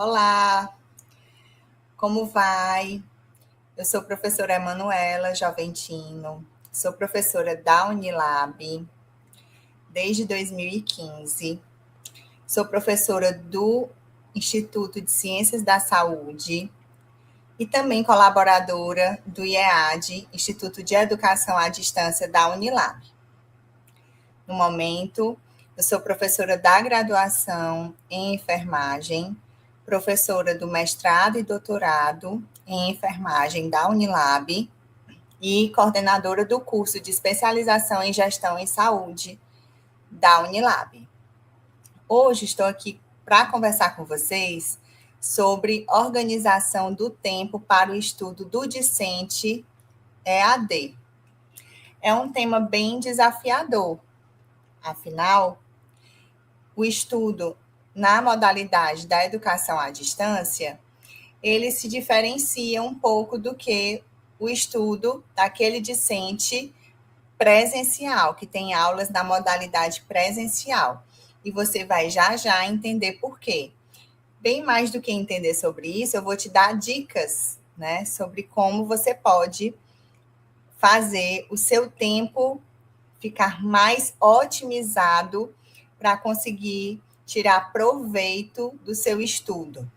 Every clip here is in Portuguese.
Olá, como vai? Eu sou professora Emanuela Joventino, sou professora da Unilab desde 2015, sou professora do Instituto de Ciências da Saúde e também colaboradora do IEAD, Instituto de Educação à Distância da Unilab. No momento, eu sou professora da graduação em enfermagem, professora do mestrado e doutorado em enfermagem da Unilab e coordenadora do curso de especialização em gestão em saúde da Unilab. Hoje estou aqui para conversar com vocês sobre organização do tempo para o estudo do discente EAD. É um tema bem desafiador, afinal, o estudo na modalidade da educação à distância, ele se diferencia um pouco do que o estudo daquele discente presencial, que tem aulas na modalidade presencial. E você vai já entender por quê. Bem mais do que entender sobre isso, eu vou te dar dicas, né, sobre como você pode fazer o seu tempo ficar mais otimizado para conseguir tirar proveito do seu estudo.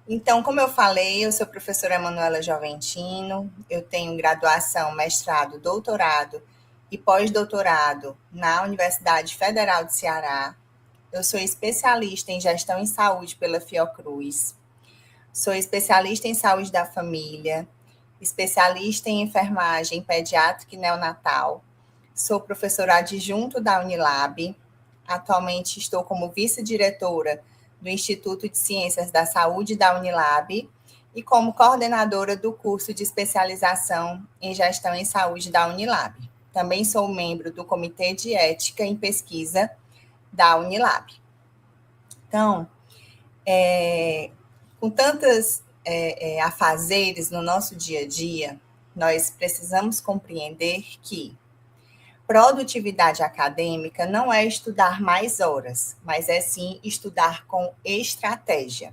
Então, como eu falei, eu sou professora Emanuela Joventino, eu tenho graduação, mestrado, doutorado e pós-doutorado na Universidade Federal do Ceará. Eu sou especialista em gestão em saúde pela Fiocruz, sou especialista em saúde da família, especialista em enfermagem pediátrica e neonatal, sou professora adjunto da Unilab, atualmente estou como vice-diretora do Instituto de Ciências da Saúde da Unilab e como coordenadora do curso de especialização em gestão em saúde da Unilab. Também sou membro do Comitê de Ética em Pesquisa da Unilab. Então, com tantas afazeres no nosso dia a dia, nós precisamos compreender que produtividade acadêmica não é estudar mais horas, mas é sim estudar com estratégia.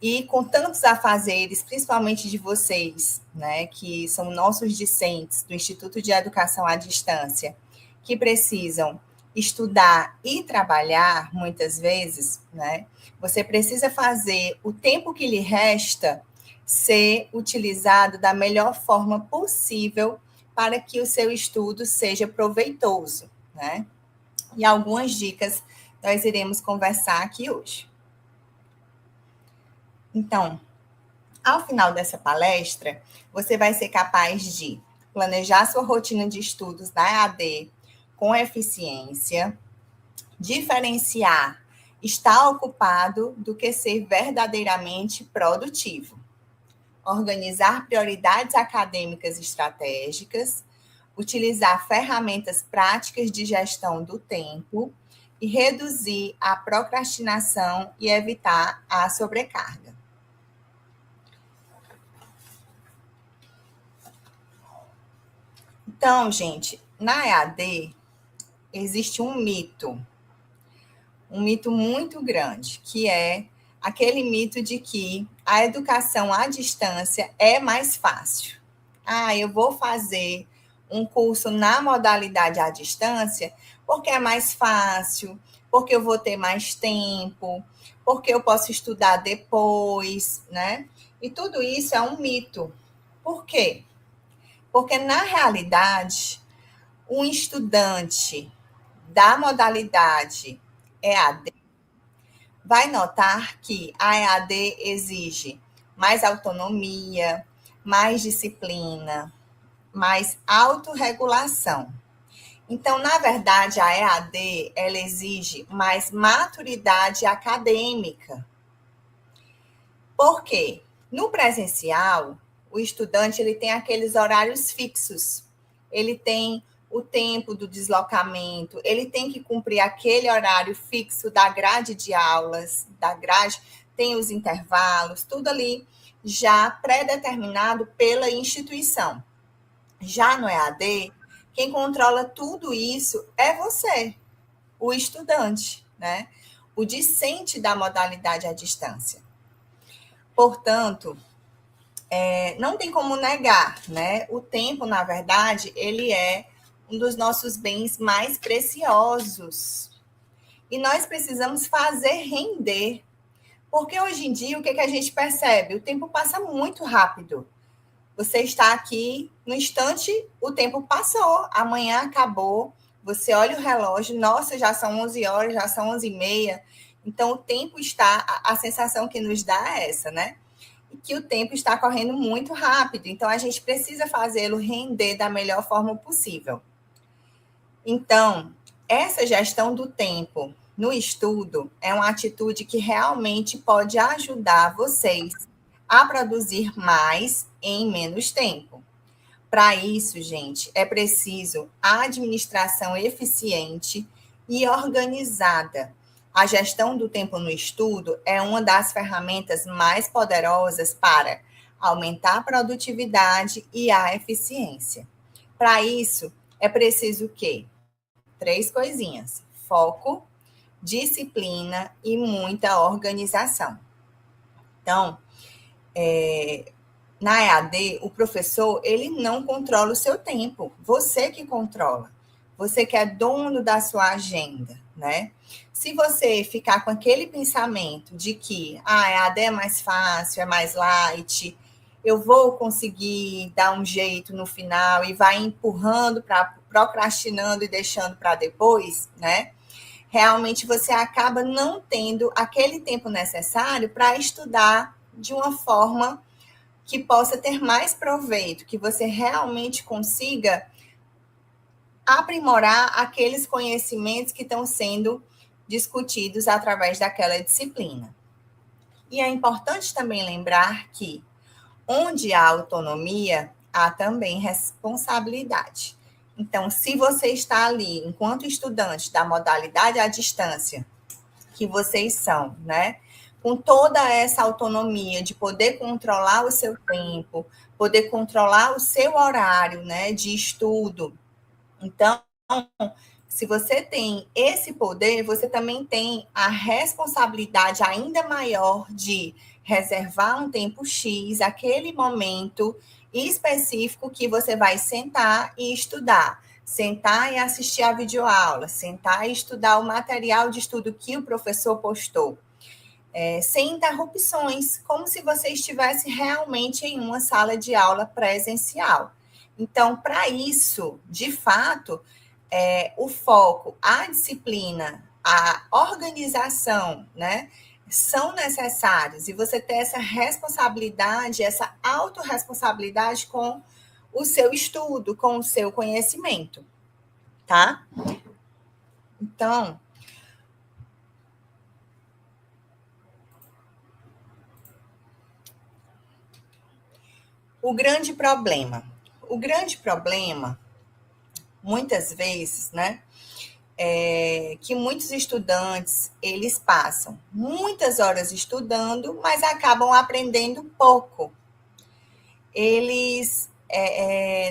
E com tantos afazeres, principalmente de vocês, né, que são nossos discentes do Instituto de Educação à Distância, que precisam estudar e trabalhar muitas vezes, né, você precisa fazer o tempo que lhe resta ser utilizado da melhor forma possível para que o seu estudo seja proveitoso, né? E algumas dicas nós iremos conversar aqui hoje. Então, ao final dessa palestra, você vai ser capaz de planejar sua rotina de estudos da EAD com eficiência, diferenciar estar ocupado do que ser verdadeiramente produtivo, organizar prioridades acadêmicas estratégicas, utilizar ferramentas práticas de gestão do tempo e reduzir a procrastinação e evitar a sobrecarga. Então, gente, na EAD existe um mito muito grande, que é aquele mito de que a educação à distância é mais fácil. Eu vou fazer um curso na modalidade à distância porque é mais fácil, porque eu vou ter mais tempo, porque eu posso estudar depois, né? E tudo isso é um mito. Por quê? Porque, na realidade, um estudante da modalidade EAD vai notar que a EAD exige mais autonomia, mais disciplina, mais autorregulação. Então, na verdade, a EAD ela exige mais maturidade acadêmica. Por quê? No presencial, o estudante ele tem aqueles horários fixos. Ele tem o tempo do deslocamento, ele tem que cumprir aquele horário fixo da grade de aulas, da grade, tem os intervalos, tudo ali já pré-determinado pela instituição. Já no EAD, quem controla tudo isso é você, o estudante, né? o discente da modalidade à distância. Portanto, não tem como negar, né? O tempo, na verdade, ele é um dos nossos bens mais preciosos. E nós precisamos fazer render. Porque hoje em dia, o que a gente percebe? O tempo passa muito rápido. Você está aqui, no instante, o tempo passou, amanhã acabou. Você olha o relógio, nossa, já são 11 horas, já são 11h30. Então, o tempo está, a sensação que nos dá é essa, né? E que o tempo está correndo muito rápido. Então, a gente precisa fazê-lo render da melhor forma possível. Então, essa gestão do tempo no estudo é uma atitude que realmente pode ajudar vocês a produzir mais em menos tempo. Para isso, gente, é preciso administração eficiente e organizada. A gestão do tempo no estudo é uma das ferramentas mais poderosas para aumentar a produtividade e a eficiência. Para isso, é preciso o quê? 3 coisinhas: foco, disciplina e muita organização. Então, na EAD, o professor, ele não controla o seu tempo, você que controla. Você que é dono da sua agenda, né? Se você ficar com aquele pensamento de que a EAD é mais fácil, é mais light, eu vou conseguir dar um jeito no final e vai empurrando, procrastinando e deixando para depois, né? Realmente você acaba não tendo aquele tempo necessário para estudar de uma forma que possa ter mais proveito, que você realmente consiga aprimorar aqueles conhecimentos que estão sendo discutidos através daquela disciplina. E é importante também lembrar que onde há autonomia, há também responsabilidade. Então, se você está ali, enquanto estudante da modalidade à distância, que vocês são, né? Com toda essa autonomia de poder controlar o seu tempo, poder controlar o seu horário, né, de estudo. Então, se você tem esse poder, você também tem a responsabilidade ainda maior de reservar um tempo X, aquele momento específico que você vai sentar e estudar. Sentar e assistir a videoaula, sentar e estudar o material de estudo que o professor postou. Sem interrupções, como se você estivesse realmente em uma sala de aula presencial. Então, para isso, de fato, o foco, a disciplina, a organização, né, são necessários. E você ter essa responsabilidade, essa autorresponsabilidade com o seu estudo, com o seu conhecimento, tá? Então, o grande problema, muitas vezes, né, que muitos estudantes, eles passam muitas horas estudando, mas acabam aprendendo pouco. Eles,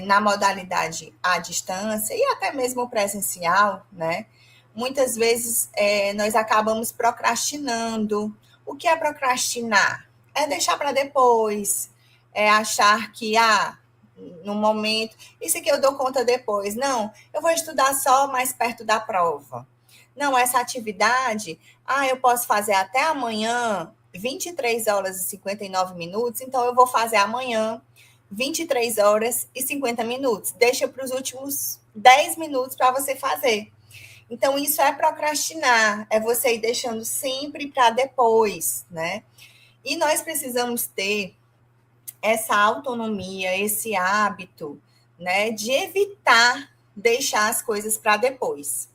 na modalidade à distância e até mesmo presencial, né, muitas vezes nós acabamos procrastinando. O que é procrastinar? É deixar para depois, é achar que, no momento, isso aqui eu dou conta depois. Não, eu vou estudar só mais perto da prova. Não, essa atividade, eu posso fazer até amanhã, 23 horas e 59 minutos, então eu vou fazer amanhã, 23 horas e 50 minutos. Deixa para os últimos 10 minutos para você fazer. Então, isso é procrastinar, é você ir deixando sempre para depois, né? E nós precisamos ter essa autonomia, esse hábito, né, de evitar deixar as coisas para depois.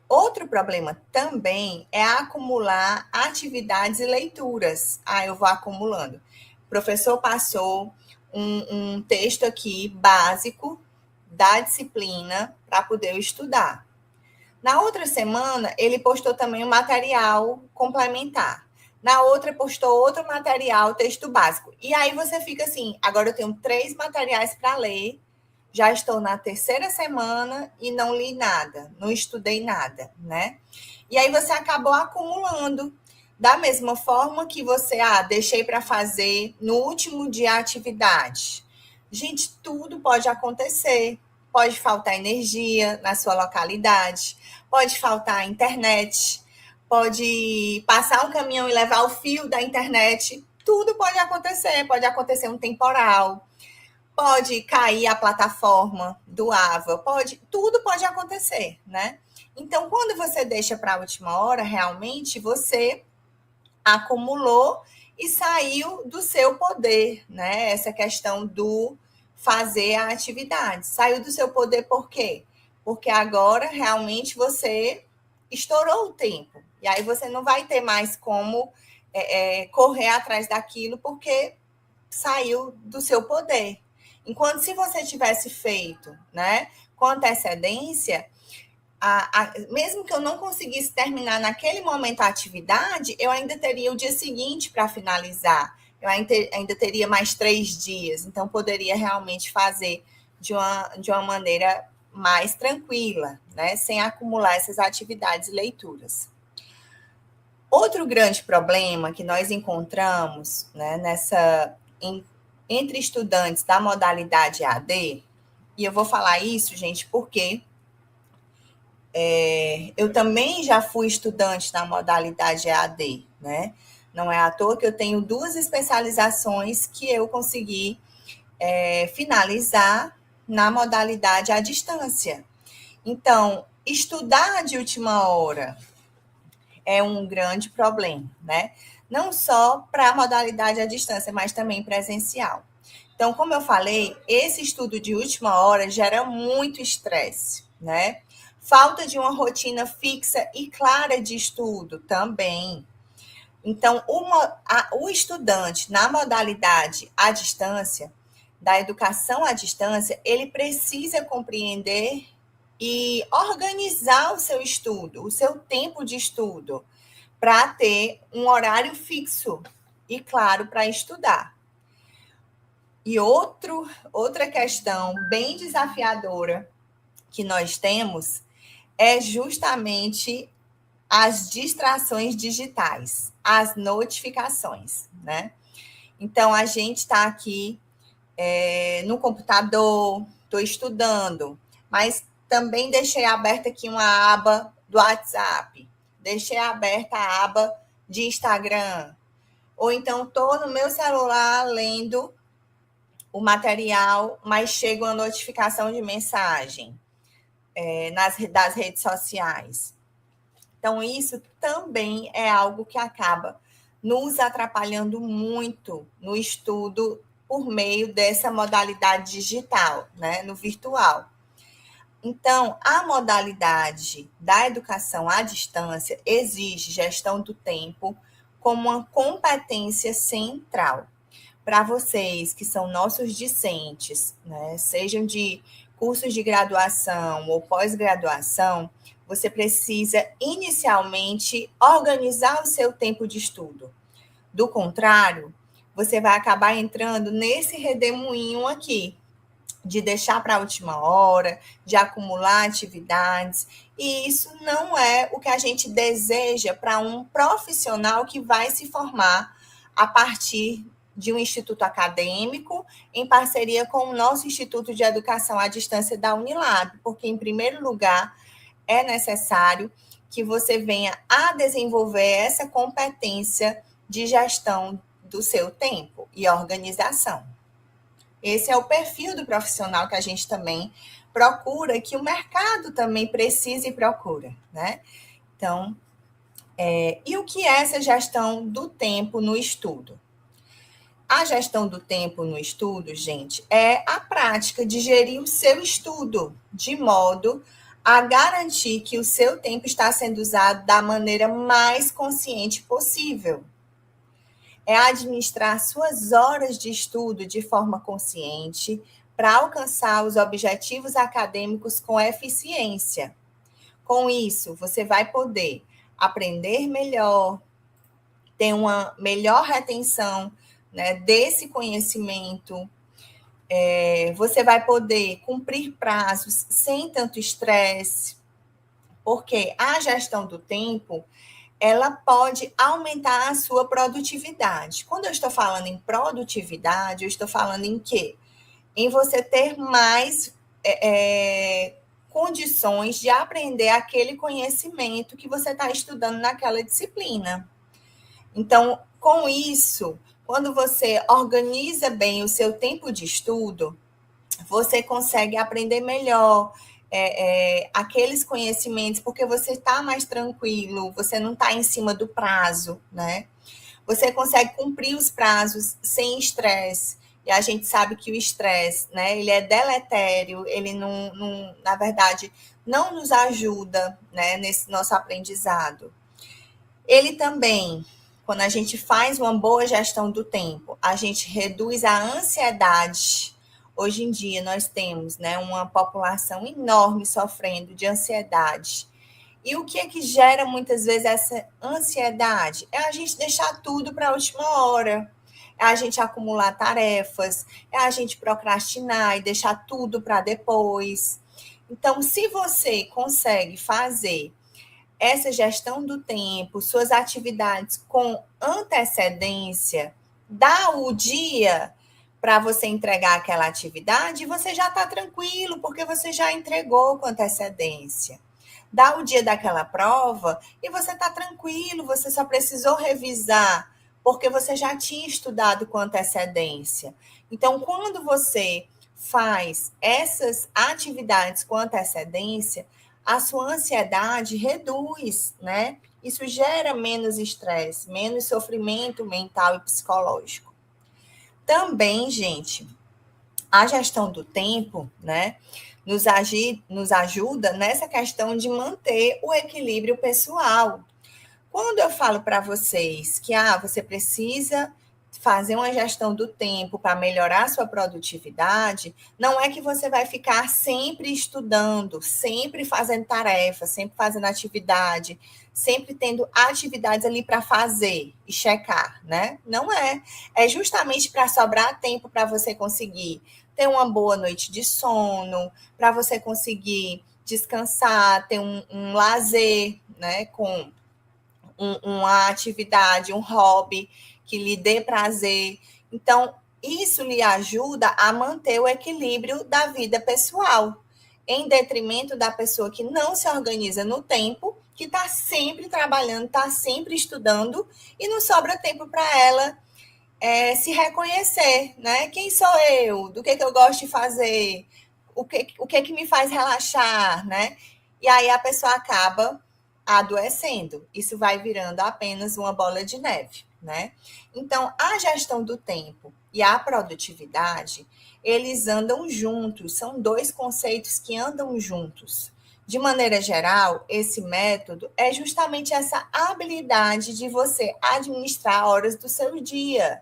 Outro problema também é acumular atividades e leituras. Eu vou acumulando. O professor passou um texto aqui básico da disciplina para poder eu estudar. Na outra semana, ele postou também um material complementar. Na outra, postou outro material, texto básico. E aí você fica assim, agora eu tenho 3 materiais para ler, já estou na terceira semana e não li nada, não estudei nada, né? E aí você acabou acumulando. Da mesma forma que você, deixei para fazer no último dia a atividade. Gente, tudo pode acontecer. Pode faltar energia na sua localidade, pode faltar internet, pode passar um caminhão e levar o fio da internet. Tudo pode acontecer um temporal, pode cair a plataforma do AVA, tudo pode acontecer, né? Então, quando você deixa para a última hora, realmente você acumulou e saiu do seu poder, né? Essa questão do fazer a atividade. Saiu do seu poder por quê? Porque agora realmente você estourou o tempo. E aí você não vai ter mais como correr atrás daquilo porque saiu do seu poder. Enquanto se você tivesse feito, né, com antecedência, mesmo que eu não conseguisse terminar naquele momento a atividade, eu ainda teria o dia seguinte para finalizar. Eu ainda teria mais 3 dias. Então, poderia realmente fazer de uma maneira mais tranquila, né? Sem acumular essas atividades e leituras. Outro grande problema que nós encontramos, né, entre estudantes da modalidade AD, e eu vou falar isso, gente, porque eu também já fui estudante na modalidade EAD, né? Não é à toa que eu tenho 2 especializações que eu consegui finalizar na modalidade à distância. Então, estudar de última hora é um grande problema, né? Não só para a modalidade à distância, mas também presencial. Então, como eu falei, esse estudo de última hora gera muito estresse, né? Falta de uma rotina fixa e clara de estudo também. Então, o estudante na modalidade à distância, da educação à distância, ele precisa compreender e organizar o seu estudo, o seu tempo de estudo, para ter um horário fixo e claro para estudar. E outra questão bem desafiadora que nós temos é justamente as distrações digitais, as notificações, né? Então, a gente está aqui no computador, estou estudando, mas também deixei aberta aqui uma aba do WhatsApp, deixei aberta a aba de Instagram, ou então estou no meu celular lendo o material, mas chega uma notificação de mensagem das redes sociais. Então, isso também é algo que acaba nos atrapalhando muito no estudo por meio dessa modalidade digital, né, no virtual. Então, a modalidade da educação à distância exige gestão do tempo como uma competência central. Para vocês que são nossos discentes, né, sejam de cursos de graduação ou pós-graduação, você precisa inicialmente organizar o seu tempo de estudo. Do contrário, você vai acabar entrando nesse redemoinho aqui, de deixar para a última hora, de acumular atividades, e isso não é o que a gente deseja para um profissional que vai se formar a partir de um instituto acadêmico, em parceria com o nosso Instituto de Educação à Distância da Unilab, porque, em primeiro lugar, é necessário que você venha a desenvolver essa competência de gestão do seu tempo e organização. Esse é o perfil do profissional que a gente também procura, que o mercado também precisa e procura, né? Então, e o que é essa gestão do tempo no estudo? A gestão do tempo no estudo, gente, é a prática de gerir o seu estudo de modo a garantir que o seu tempo está sendo usado da maneira mais consciente possível. É administrar suas horas de estudo de forma consciente para alcançar os objetivos acadêmicos com eficiência. Com isso, você vai poder aprender melhor, ter uma melhor retenção, né, desse conhecimento, Você vai poder cumprir prazos sem tanto estresse, porque a gestão do tempo, ela pode aumentar a sua produtividade. Quando eu estou falando em produtividade, eu estou falando em quê? Em você ter mais condições de aprender aquele conhecimento que você está estudando naquela disciplina. Então, com isso, quando você organiza bem o seu tempo de estudo, você consegue aprender melhor aqueles conhecimentos, porque você está mais tranquilo, você não está em cima do prazo, né? Você consegue cumprir os prazos sem estresse. E a gente sabe que o estresse, né, ele é deletério, ele não, na verdade, não nos ajuda, né, nesse nosso aprendizado. Ele também, quando a gente faz uma boa gestão do tempo, a gente reduz a ansiedade. Hoje em dia nós temos, né, uma população enorme sofrendo de ansiedade. E o que é que gera muitas vezes essa ansiedade? É a gente deixar tudo para a última hora. É a gente acumular tarefas, é a gente procrastinar e deixar tudo para depois. Então, se você consegue fazer essa gestão do tempo, suas atividades com antecedência, dá o dia para você entregar aquela atividade e você já está tranquilo, porque você já entregou com antecedência. Dá o dia daquela prova e você está tranquilo, você só precisou revisar, porque você já tinha estudado com antecedência. Então, quando você faz essas atividades com antecedência, a sua ansiedade reduz, né? Isso gera menos estresse, menos sofrimento mental e psicológico. Também, gente, a gestão do tempo, né, nos ajuda nessa questão de manter o equilíbrio pessoal. Quando eu falo para vocês que você precisa fazer uma gestão do tempo para melhorar a sua produtividade, não é que você vai ficar sempre estudando, sempre fazendo tarefa, sempre fazendo atividade, sempre tendo atividades ali para fazer e checar, né? Não é. É justamente para sobrar tempo para você conseguir ter uma boa noite de sono, para você conseguir descansar, ter um lazer, né? Com uma atividade, um hobby que lhe dê prazer. Então, isso lhe ajuda a manter o equilíbrio da vida pessoal, em detrimento da pessoa que não se organiza no tempo, que está sempre trabalhando, está sempre estudando e não sobra tempo para ela se reconhecer, né? Quem sou eu? Do que eu gosto de fazer? O que me faz relaxar, né? E aí a pessoa acaba adoecendo. Isso vai virando apenas uma bola de neve, né? Então, a gestão do tempo e a produtividade, eles andam juntos, são dois conceitos que andam juntos. De maneira geral, esse método é justamente essa habilidade de você administrar horas do seu dia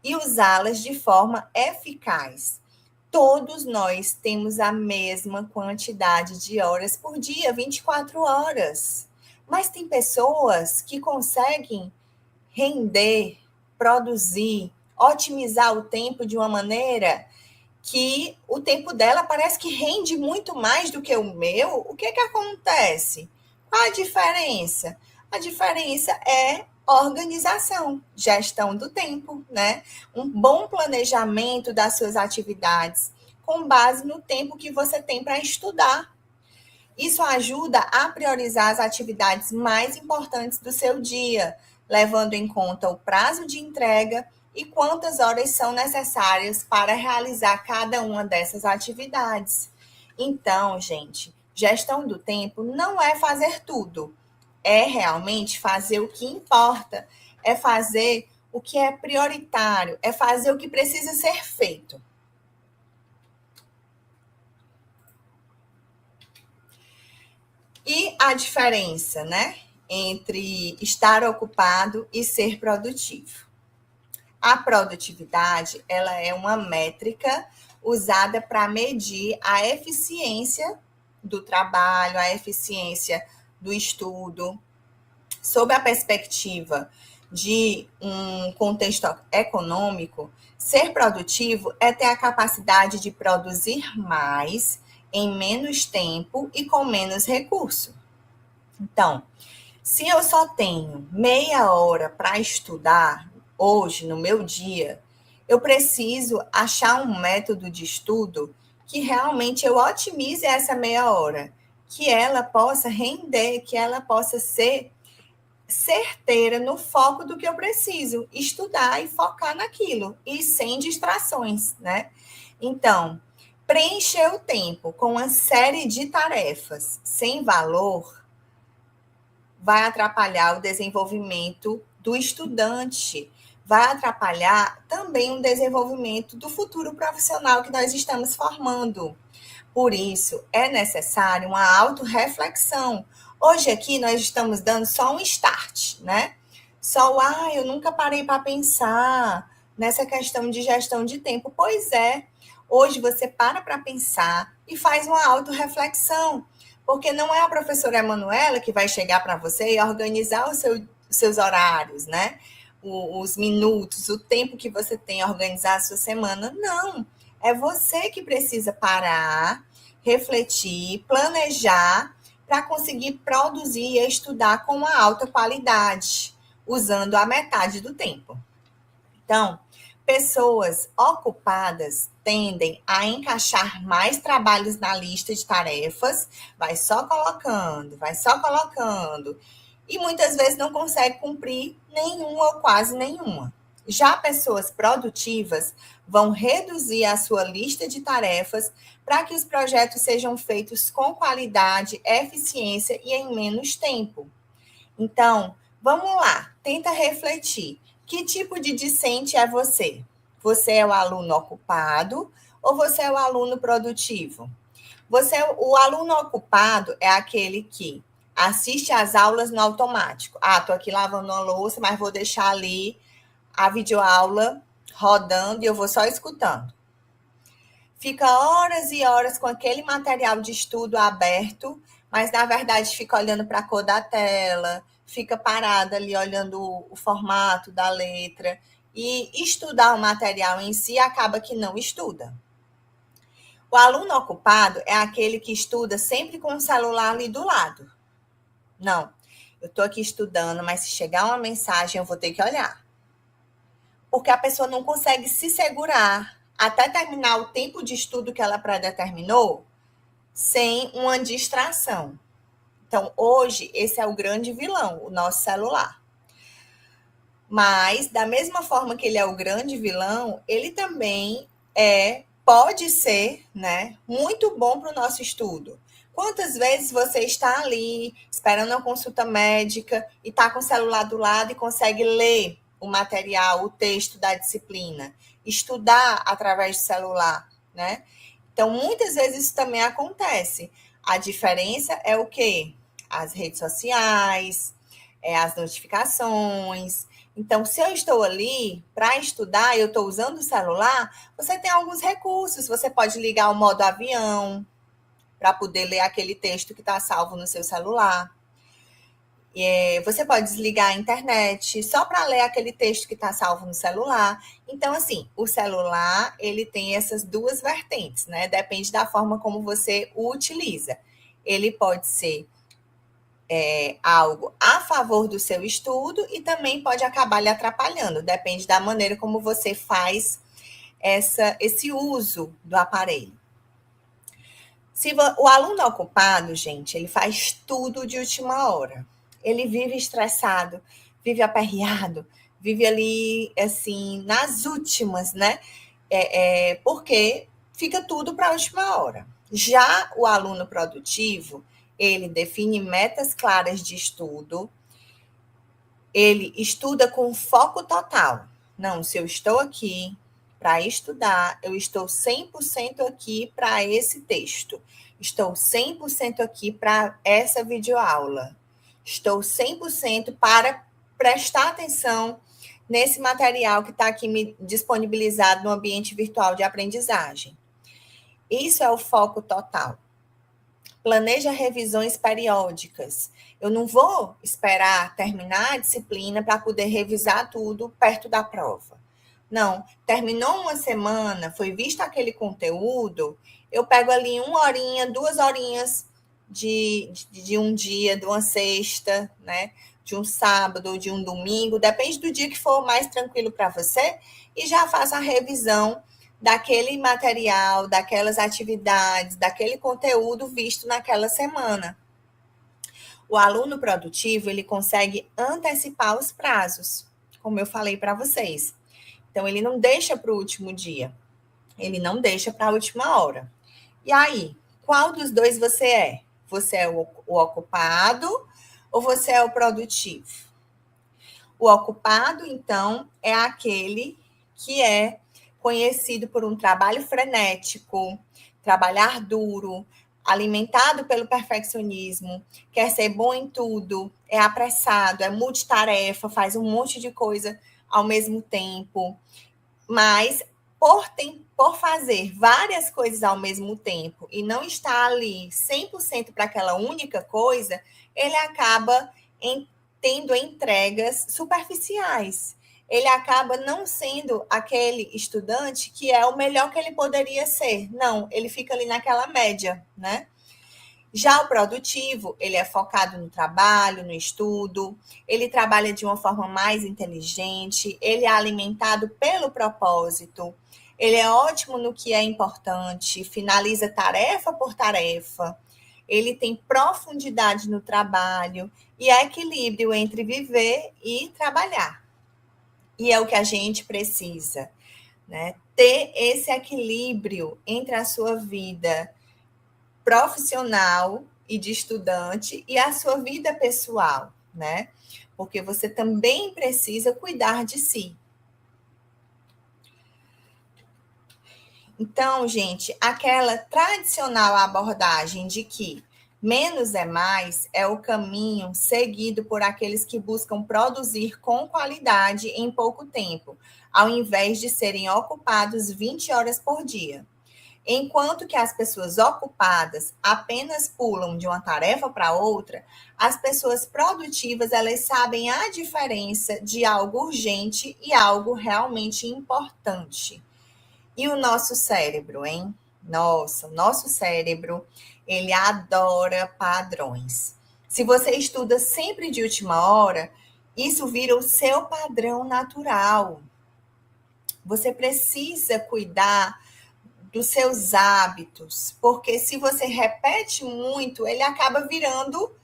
e usá-las de forma eficaz. Todos nós temos a mesma quantidade de horas por dia, 24 horas. Mas tem pessoas que conseguem render, produzir, otimizar o tempo de uma maneira que o tempo dela parece que rende muito mais do que o meu. O que acontece? Qual a diferença? A diferença é organização, gestão do tempo, né? Um bom planejamento das suas atividades, com base no tempo que você tem para estudar. Isso ajuda a priorizar as atividades mais importantes do seu dia, levando em conta o prazo de entrega e quantas horas são necessárias para realizar cada uma dessas atividades. Então, gente, gestão do tempo não é fazer tudo, é realmente fazer o que importa, é fazer o que é prioritário, é fazer o que precisa ser feito. E a diferença, né, entre estar ocupado e ser produtivo? A produtividade, ela é uma métrica usada para medir a eficiência do trabalho, a eficiência do estudo, sob a perspectiva de um contexto econômico, ser produtivo é ter a capacidade de produzir mais em menos tempo e com menos recurso. Então, se eu só tenho meia hora para estudar hoje, no meu dia, eu preciso achar um método de estudo que realmente eu otimize essa meia hora, que ela possa render, que ela possa ser certeira no foco do que eu preciso, estudar e focar naquilo, e sem distrações, né? Então, preencher o tempo com uma série de tarefas sem valor vai atrapalhar o desenvolvimento do estudante, vai atrapalhar também o desenvolvimento do futuro profissional que nós estamos formando. Por isso, é necessário uma autorreflexão. Hoje aqui nós estamos dando só um start, né? Só, eu nunca parei para pensar nessa questão de gestão de tempo. Pois é, hoje você para pensar e faz uma autorreflexão, porque não é a professora Emanuela que vai chegar para você e organizar os seus horários, né? Os minutos, o tempo que você tem a organizar a sua semana. Não, é você que precisa parar, refletir, planejar para conseguir produzir e estudar com uma alta qualidade, usando a metade do tempo. Então, pessoas ocupadas tendem a encaixar mais trabalhos na lista de tarefas, vai só colocando, e muitas vezes não consegue cumprir nenhuma ou quase nenhuma. Já pessoas produtivas vão reduzir a sua lista de tarefas para que os projetos sejam feitos com qualidade, eficiência e em menos tempo. Então, vamos lá, tenta refletir. Que tipo de discente é você? Você é o aluno ocupado ou você é o aluno produtivo? O aluno ocupado é aquele que assiste às aulas no automático. Estou aqui lavando uma louça, mas vou deixar ali a videoaula rodando e eu vou só escutando. Fica horas e horas com aquele material de estudo aberto, mas na verdade fica olhando para a cor da tela, fica parada ali olhando o formato da letra, e estudar o material em si acaba que não estuda. O aluno ocupado é aquele que estuda sempre com o celular ali do lado. Não, eu estou aqui estudando, mas se chegar uma mensagem eu vou ter que olhar. Porque a pessoa não consegue se segurar até terminar o tempo de estudo que ela predeterminou sem uma distração. Então, hoje, esse é o grande vilão, o nosso celular. Mas, da mesma forma que ele é o grande vilão, ele também pode ser, né, muito bom para o nosso estudo. Quantas vezes você está ali esperando uma consulta médica e está com o celular do lado e consegue ler o material, o texto da disciplina, estudar através do celular, né? Então, muitas vezes isso também acontece. A diferença é o quê? As redes sociais, as notificações. Então, se eu estou ali para estudar e eu estou usando o celular, você tem alguns recursos. Você pode ligar o modo avião para poder ler aquele texto que está salvo no seu celular. Você pode desligar a internet só para ler aquele texto que está salvo no celular. Então, assim, o celular, ele tem essas duas vertentes, né? Depende da forma como você o utiliza. Ele pode ser algo a favor do seu estudo e também pode acabar lhe atrapalhando. Depende da maneira como você faz esse uso do aparelho. O aluno ocupado, gente, ele faz tudo de última hora. Ele vive estressado, vive aperreado, vive ali, assim, nas últimas, né? Porque fica tudo para a última hora. Já o aluno produtivo, ele define metas claras de estudo, ele estuda com foco total. Não, se eu estou aqui para estudar, eu estou 100% aqui para esse texto. Estou 100% aqui para essa videoaula. Estou 100% para prestar atenção nesse material que está aqui me disponibilizado no ambiente virtual de aprendizagem. Isso é o foco total. Planeja revisões periódicas. Eu não vou esperar terminar a disciplina para poder revisar tudo perto da prova. Não, terminou uma semana, foi visto aquele conteúdo, eu pego ali 1 horinha, 2 horinhas de um dia, de uma sexta, né? De um sábado, de um domingo, depende do dia que for mais tranquilo para você, e já faço a revisão daquele material, daquelas atividades, daquele conteúdo visto naquela semana. O aluno produtivo, ele consegue antecipar os prazos, como eu falei para vocês. Então, ele não deixa para o último dia, ele não deixa para a última hora. E aí, qual dos dois você é? Você é o ocupado ou você é o produtivo? O ocupado, então, é aquele que é conhecido por um trabalho frenético, trabalhar duro, alimentado pelo perfeccionismo, quer ser bom em tudo, é apressado, é multitarefa, faz um monte de coisa ao mesmo tempo, mas por fazer várias coisas ao mesmo tempo e não estar ali 100% para aquela única coisa, ele acaba tendo entregas superficiais. Ele acaba não sendo aquele estudante que é o melhor que ele poderia ser. Não, ele fica ali naquela média, né? Já o produtivo, ele é focado no trabalho, no estudo, ele trabalha de uma forma mais inteligente, ele é alimentado pelo propósito, ele é ótimo no que é importante, finaliza tarefa por tarefa, ele tem profundidade no trabalho e equilíbrio entre viver e trabalhar. E é o que a gente precisa, né? Ter esse equilíbrio entre a sua vida profissional e de estudante e a sua vida pessoal, né? Porque você também precisa cuidar de si. Então, gente, aquela tradicional abordagem de que menos é mais é o caminho seguido por aqueles que buscam produzir com qualidade em pouco tempo, ao invés de serem ocupados 20 horas por dia. Enquanto que as pessoas ocupadas apenas pulam de uma tarefa para outra, as pessoas produtivas, elas sabem a diferença de algo urgente e algo realmente importante. E o nosso cérebro, hein? Nossa, o nosso cérebro, ele adora padrões. Se você estuda sempre de última hora, isso vira o seu padrão natural. Você precisa cuidar dos seus hábitos, porque se você repete muito, ele acaba virando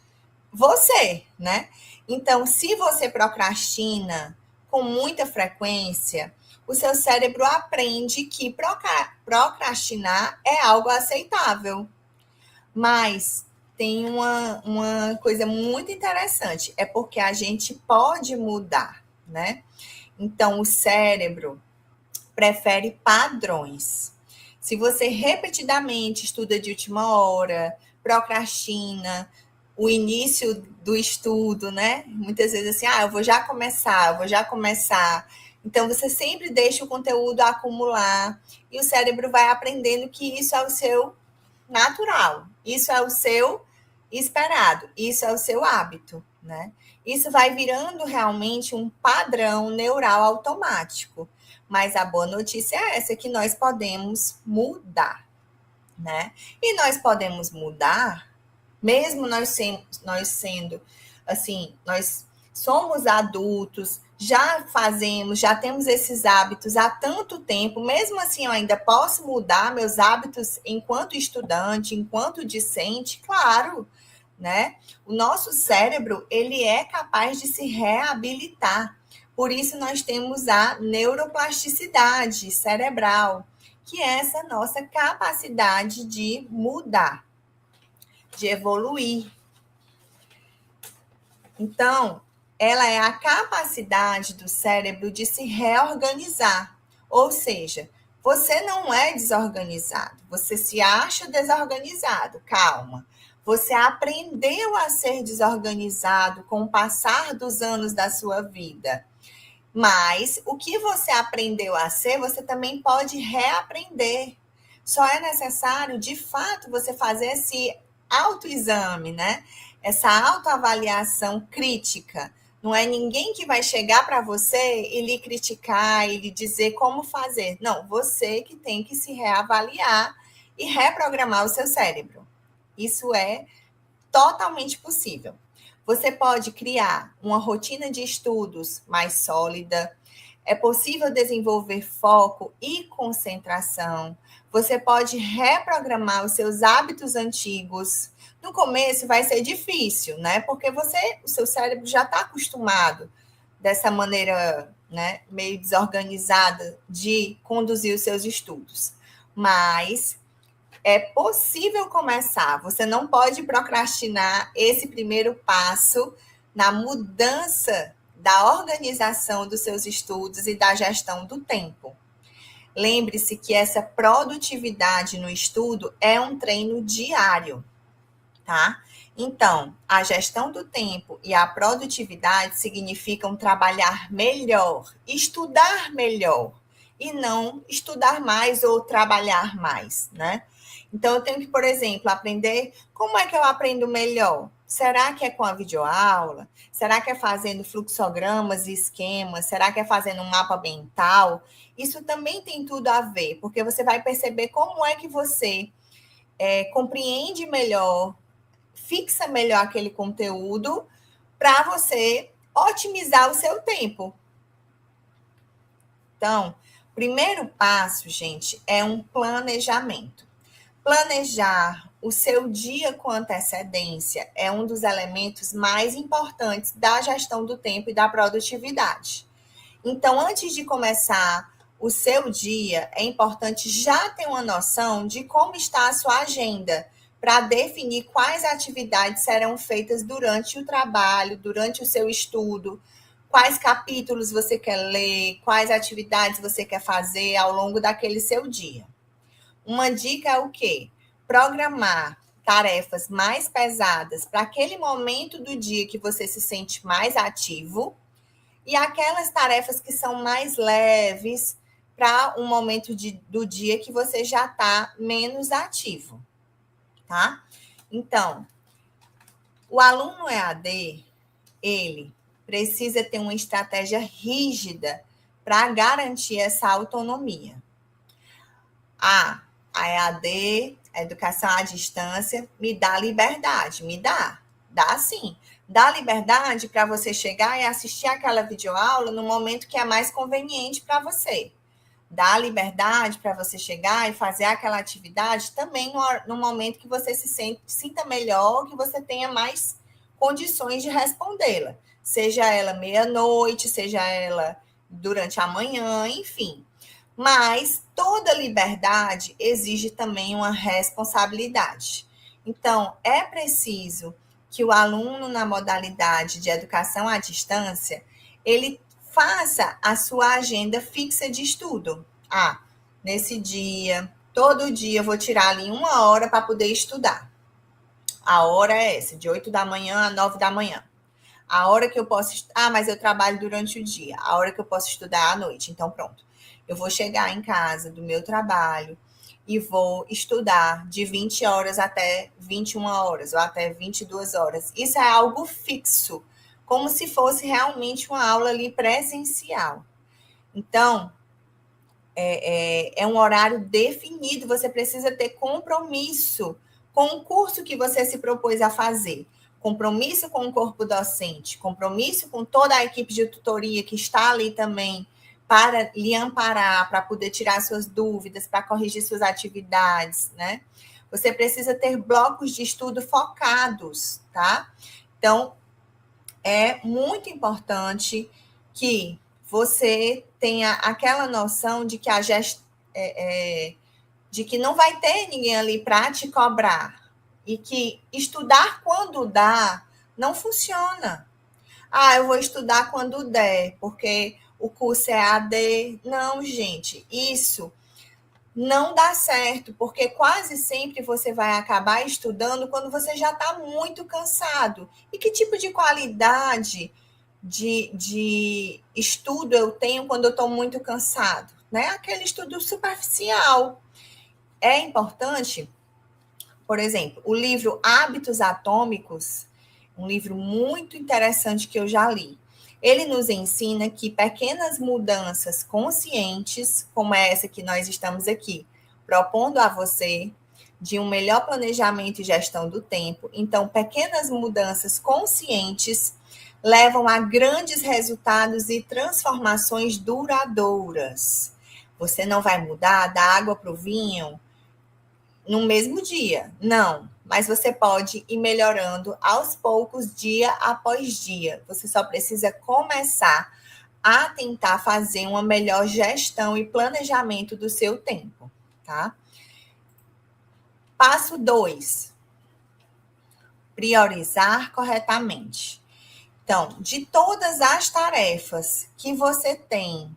você, né? Então, se você procrastina com muita frequência, o seu cérebro aprende que procrastinar é algo aceitável. Mas tem uma coisa muito interessante, é porque a gente pode mudar, né? Então, o cérebro prefere padrões. Se você repetidamente estuda de última hora, procrastina, o início do estudo, né? Muitas vezes assim, eu vou já começar. Então, você sempre deixa o conteúdo acumular e o cérebro vai aprendendo que isso é o seu natural, isso é o seu esperado, isso é o seu hábito, né? Isso vai virando realmente um padrão neural automático. Mas a boa notícia é essa, que nós podemos mudar, né? E nós podemos mudar, mesmo nós sendo assim, nós somos adultos, já temos esses hábitos há tanto tempo, mesmo assim eu ainda posso mudar meus hábitos enquanto estudante, enquanto discente, claro, né? O nosso cérebro, ele é capaz de se reabilitar. Por isso nós temos a neuroplasticidade cerebral, que é essa nossa capacidade de mudar, de evoluir. Então, ela é a capacidade do cérebro de se reorganizar. Ou seja, você não é desorganizado, você se acha desorganizado, calma. Você aprendeu a ser desorganizado com o passar dos anos da sua vida. Mas o que você aprendeu a ser, você também pode reaprender. Só é necessário, de fato, você fazer autoexame, né? Essa autoavaliação crítica. Não é ninguém que vai chegar para você e lhe criticar e lhe dizer como fazer. Não, você que tem que se reavaliar e reprogramar o seu cérebro. Isso é totalmente possível. Você pode criar uma rotina de estudos mais sólida. É possível desenvolver foco e concentração. Você pode reprogramar os seus hábitos antigos. No começo vai ser difícil, né? Porque o seu cérebro já está acostumado dessa maneira, né, meio desorganizada de conduzir os seus estudos. Mas é possível começar. Você não pode procrastinar esse primeiro passo na mudança da organização dos seus estudos e da gestão do tempo. Lembre-se que essa produtividade no estudo é um treino diário, tá? Então, a gestão do tempo e a produtividade significam trabalhar melhor, estudar melhor, e não estudar mais ou trabalhar mais, né? Então, eu tenho que, por exemplo, aprender como é que eu aprendo melhor. Será que é com a videoaula? Será que é fazendo fluxogramas e esquemas? Será que é fazendo um mapa mental? Isso também tem tudo a ver, porque você vai perceber como é que você compreende melhor, fixa melhor aquele conteúdo para você otimizar o seu tempo. Então, primeiro passo, gente, é um planejamento. Planejar o seu dia com antecedência é um dos elementos mais importantes da gestão do tempo e da produtividade. Então, antes de começar o seu dia, é importante já ter uma noção de como está a sua agenda, para definir quais atividades serão feitas durante o trabalho, durante o seu estudo, quais capítulos você quer ler, quais atividades você quer fazer ao longo daquele seu dia. Uma dica é o quê? Programar tarefas mais pesadas para aquele momento do dia que você se sente mais ativo e aquelas tarefas que são mais leves para um momento do dia que você já está menos ativo, tá? Então, o aluno EAD, ele precisa ter uma estratégia rígida para garantir essa autonomia. A EAD, a educação à distância, me dá liberdade, dá sim. Dá liberdade para você chegar e assistir aquela videoaula no momento que é mais conveniente para você. Dá liberdade para você chegar e fazer aquela atividade também no momento que você sinta melhor, que você tenha mais condições de respondê-la. Seja ela meia-noite, seja ela durante a manhã, enfim. Mas toda liberdade exige também uma responsabilidade. Então, é preciso que o aluno na modalidade de educação à distância, ele faça a sua agenda fixa de estudo. Nesse dia, todo dia eu vou tirar ali 1 hora para poder estudar. A hora é essa, de 8 da manhã a 9 da manhã. A hora que eu posso... mas eu trabalho durante o dia. A hora que eu posso estudar à noite. Então, pronto. Eu vou chegar em casa do meu trabalho e vou estudar de 20 horas até 21 horas ou até 22 horas. Isso é algo fixo, como se fosse realmente uma aula ali presencial. Então, é um horário definido, você precisa ter compromisso com o curso que você se propôs a fazer. Compromisso com o corpo docente, compromisso com toda a equipe de tutoria que está ali também para lhe amparar, para poder tirar suas dúvidas, para corrigir suas atividades, né? Você precisa ter blocos de estudo focados, tá? Então, é muito importante que você tenha aquela noção de que de que não vai ter ninguém ali para te cobrar e que estudar quando dá não funciona. Eu vou estudar quando der, porque o curso é AD. Não, gente, isso não dá certo, porque quase sempre você vai acabar estudando quando você já está muito cansado. E que tipo de qualidade de estudo eu tenho quando eu estou muito cansado? Né? Aquele estudo superficial. É importante por exemplo, o livro Hábitos Atômicos, um livro muito interessante que eu já li. Ele nos ensina que pequenas mudanças conscientes, como essa que nós estamos aqui, propondo a você, de um melhor planejamento e gestão do tempo. Então, pequenas mudanças conscientes levam a grandes resultados e transformações duradouras. Você não vai mudar da água para o vinho no mesmo dia, não. Mas você pode ir melhorando aos poucos, dia após dia. Você só precisa começar a tentar fazer uma melhor gestão e planejamento do seu tempo, tá? Passo 2. Priorizar corretamente. Então, de todas as tarefas que você tem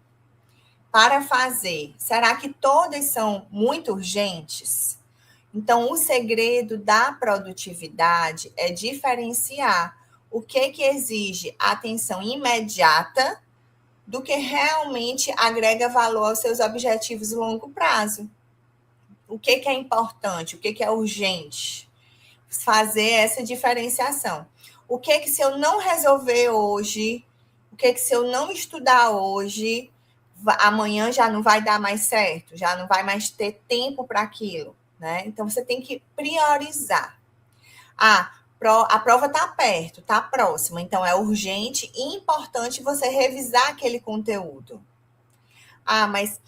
para fazer, será que todas são muito urgentes? Então, o segredo da produtividade é diferenciar o que exige atenção imediata do que realmente agrega valor aos seus objetivos a longo prazo. O que é importante, o que é urgente? Fazer essa diferenciação. O que se eu não resolver hoje, o que se eu não estudar hoje, amanhã já não vai dar mais certo, já não vai mais ter tempo para aquilo, né? Então você tem que priorizar. A prova está perto, está próxima, então é urgente e importante você revisar aquele conteúdo. Mas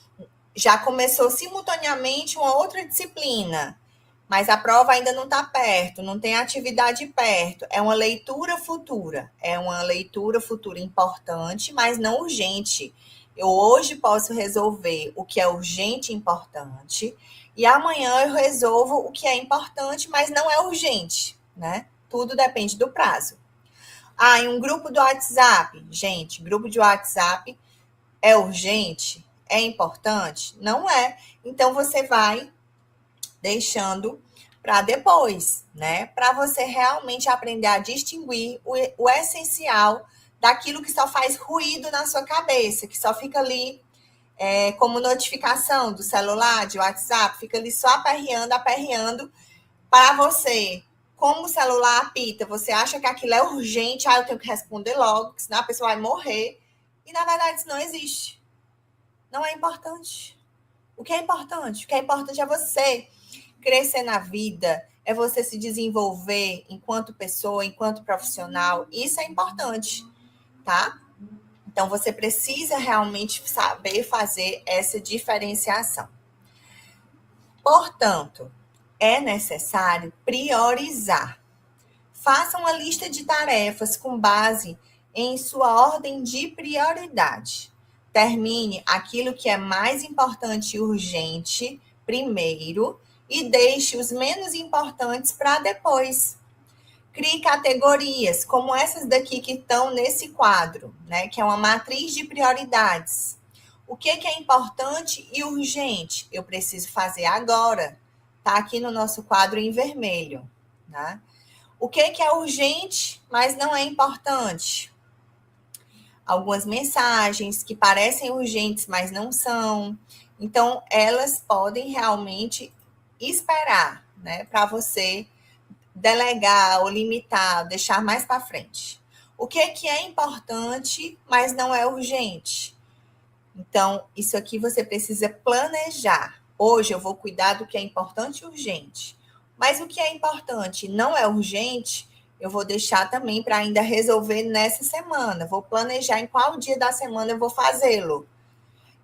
já começou simultaneamente uma outra disciplina, mas a prova ainda não está perto, não tem atividade perto. É uma leitura futura. É uma leitura futura importante, mas não urgente. Eu hoje posso resolver o que é urgente e importante, e amanhã eu resolvo o que é importante, mas não é urgente, né? Tudo depende do prazo. Em um grupo do WhatsApp. Gente, grupo de WhatsApp é urgente? É importante? Não é. Então, você vai deixando para depois, né? Para você realmente aprender a distinguir o essencial daquilo que só faz ruído na sua cabeça, que só fica ali como notificação do celular, de WhatsApp, fica ali só aperreando para você. Como o celular apita, você acha que aquilo é urgente, eu tenho que responder logo, senão a pessoa vai morrer. E, na verdade, isso não existe. Não é importante. O que é importante? O que é importante é você crescer na vida, é você se desenvolver enquanto pessoa, enquanto profissional. Isso é importante, tá? Então, você precisa realmente saber fazer essa diferenciação. Portanto, é necessário priorizar. Faça uma lista de tarefas com base em sua ordem de prioridade. Termine aquilo que é mais importante e urgente primeiro e deixe os menos importantes para depois. Crie categorias, como essas daqui que estão nesse quadro, né? Que é uma matriz de prioridades. O que é importante e urgente? Eu preciso fazer agora. Está aqui no nosso quadro em vermelho, né? O que é urgente, mas não é importante? Algumas mensagens que parecem urgentes, mas não são. Então, elas podem realmente esperar, né, para você delegar ou limitar, deixar mais para frente. O que é importante, mas não é urgente? Então, isso aqui você precisa planejar. Hoje eu vou cuidar do que é importante e urgente. Mas o que é importante não é urgente, eu vou deixar também para ainda resolver nessa semana. Vou planejar em qual dia da semana eu vou fazê-lo.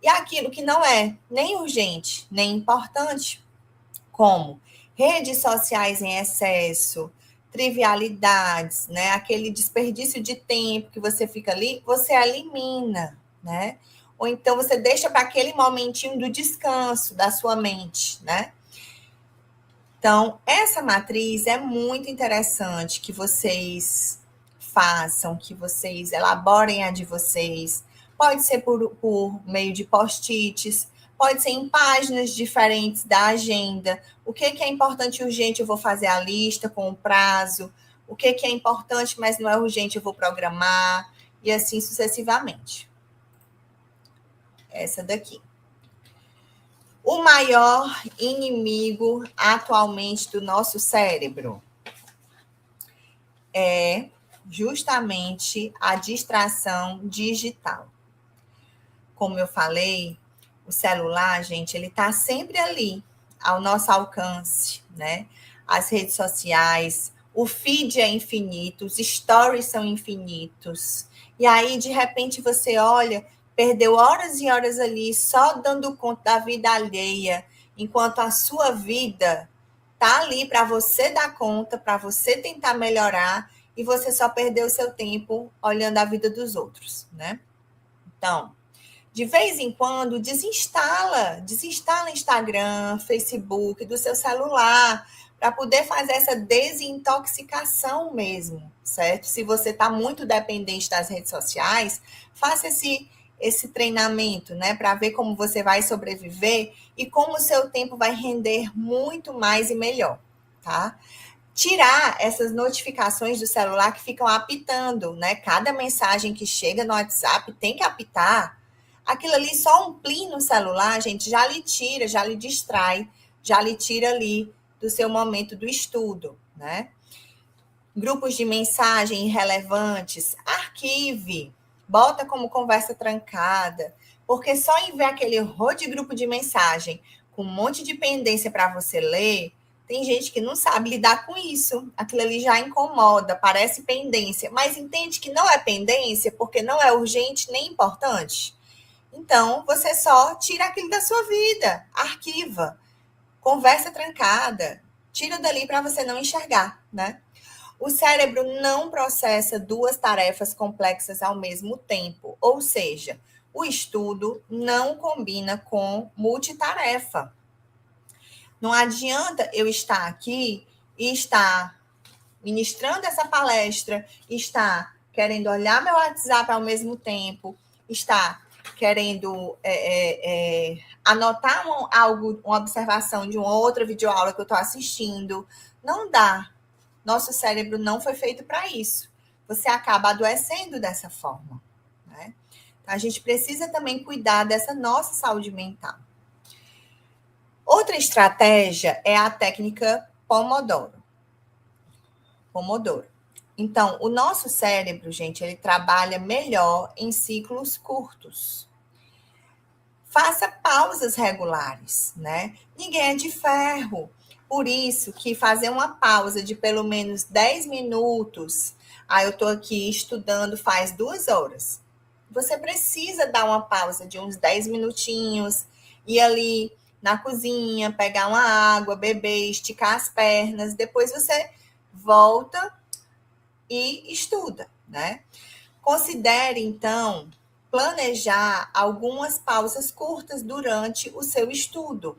E aquilo que não é nem urgente, nem importante, como redes sociais em excesso, trivialidades, né? Aquele desperdício de tempo que você fica ali, você elimina, né? Ou então você deixa para aquele momentinho do descanso da sua mente, né? Então, essa matriz é muito interessante que vocês façam, que vocês elaborem a de vocês. Pode ser por meio de post-its, pode ser em páginas diferentes da agenda. O que é importante e urgente, eu vou fazer a lista com o prazo. O que é importante, mas não é urgente, eu vou programar. E assim sucessivamente. Essa daqui. maior inimigo atualmente do nosso cérebro? É justamente a distração digital. Como eu falei, o celular, gente, ele está sempre ali, ao nosso alcance, né? As redes sociais, o feed é infinito, os stories são infinitos. E aí, de repente, você olha, perdeu horas e horas ali só dando conta da vida alheia, enquanto a sua vida tá ali para você dar conta, para você tentar melhorar, e você só perdeu o seu tempo olhando a vida dos outros, né? Então, de vez em quando, desinstala Instagram, Facebook do seu celular, para poder fazer essa desintoxicação mesmo, certo? Se você está muito dependente das redes sociais, faça esse treinamento, né, para ver como você vai sobreviver e como o seu tempo vai render muito mais e melhor, tá? Tirar essas notificações do celular que ficam apitando, né? Cada mensagem que chega no WhatsApp tem que apitar. Aquilo ali, só um plim no celular, gente, já lhe tira, já lhe distrai, já lhe tira ali do seu momento do estudo, né? Grupos de mensagem irrelevantes, arquive, bota como conversa trancada, porque só em ver aquele rol de grupo de mensagem com um monte de pendência para você ler, tem gente que não sabe lidar com isso. Aquilo ali já incomoda, parece pendência, mas entende que não é pendência porque não é urgente nem importante. Então, você só tira aquilo da sua vida, arquiva, conversa trancada, tira dali para você não enxergar, né? O cérebro não processa duas tarefas complexas ao mesmo tempo, ou seja, o estudo não combina com multitarefa. Não adianta eu estar aqui e estar ministrando essa palestra, estar querendo olhar meu WhatsApp ao mesmo tempo, estar querendo anotar uma observação de uma outra videoaula que eu estou assistindo. Não dá. Nosso cérebro não foi feito para isso. Você acaba adoecendo dessa forma, né? Então, a gente precisa também cuidar dessa nossa saúde mental. Outra estratégia é a técnica Pomodoro. Então, o nosso cérebro, gente, ele trabalha melhor em ciclos curtos. Faça pausas regulares, né? Ninguém é de ferro. Por isso que fazer uma pausa de pelo menos 10 minutos, eu estou aqui estudando faz 2 horas. Você precisa dar uma pausa de uns 10 minutinhos, ir ali na cozinha, pegar uma água, beber, esticar as pernas, depois você volta e estuda, né? Considere, então, planejar algumas pausas curtas durante o seu estudo.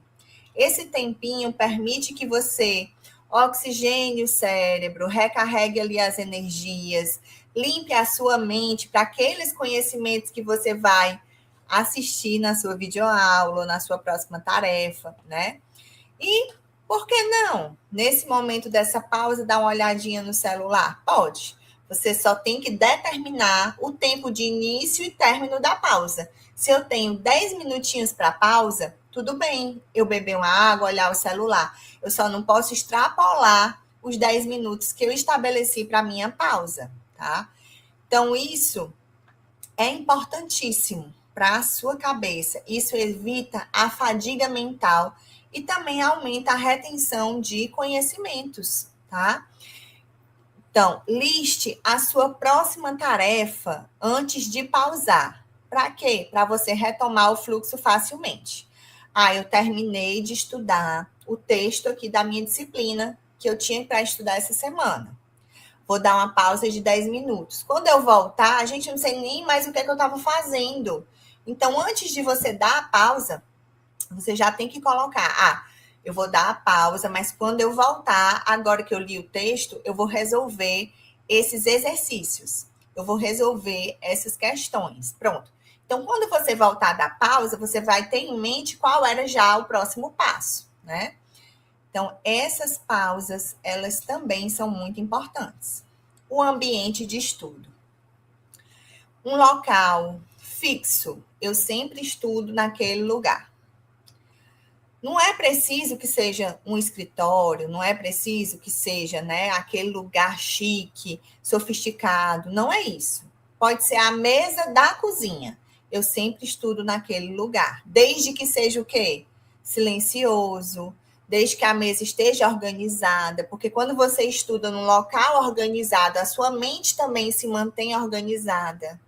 Esse tempinho permite que você oxigene o cérebro, recarregue ali as energias, limpe a sua mente para aqueles conhecimentos que você vai assistir na sua videoaula, na sua próxima tarefa, né? E por que não? Nesse momento dessa pausa, dar uma olhadinha no celular? Pode. Você só tem que determinar o tempo de início e término da pausa. Se eu tenho 10 minutinhos para pausa, tudo bem, eu beber uma água, olhar o celular. Eu só não posso extrapolar os 10 minutos que eu estabeleci para minha pausa, tá? Então, isso é importantíssimo para a sua cabeça. Isso evita a fadiga mental e também aumenta a retenção de conhecimentos, tá? Então, liste a sua próxima tarefa antes de pausar. Para quê? Para você retomar o fluxo facilmente. Eu terminei de estudar o texto aqui da minha disciplina que eu tinha para estudar essa semana. Vou dar uma pausa de 10 minutos. Quando eu voltar, gente, eu não sei nem mais o que eu estava fazendo. Então, antes de você dar a pausa, você já tem que colocar, eu vou dar a pausa, mas quando eu voltar, agora que eu li o texto, eu vou resolver esses exercícios. Eu vou resolver essas questões. Pronto. Então, quando você voltar da pausa, você vai ter em mente qual era já o próximo passo, né? Então, essas pausas, elas também são muito importantes. O ambiente de estudo. Um local fixo. Eu sempre estudo naquele lugar. Não é preciso que seja um escritório, não é preciso que seja, né, aquele lugar chique, sofisticado, não é isso. Pode ser a mesa da cozinha. Eu sempre estudo naquele lugar, desde que seja o quê? Silencioso, desde que a mesa esteja organizada, porque quando você estuda num local organizado, a sua mente também se mantém organizada,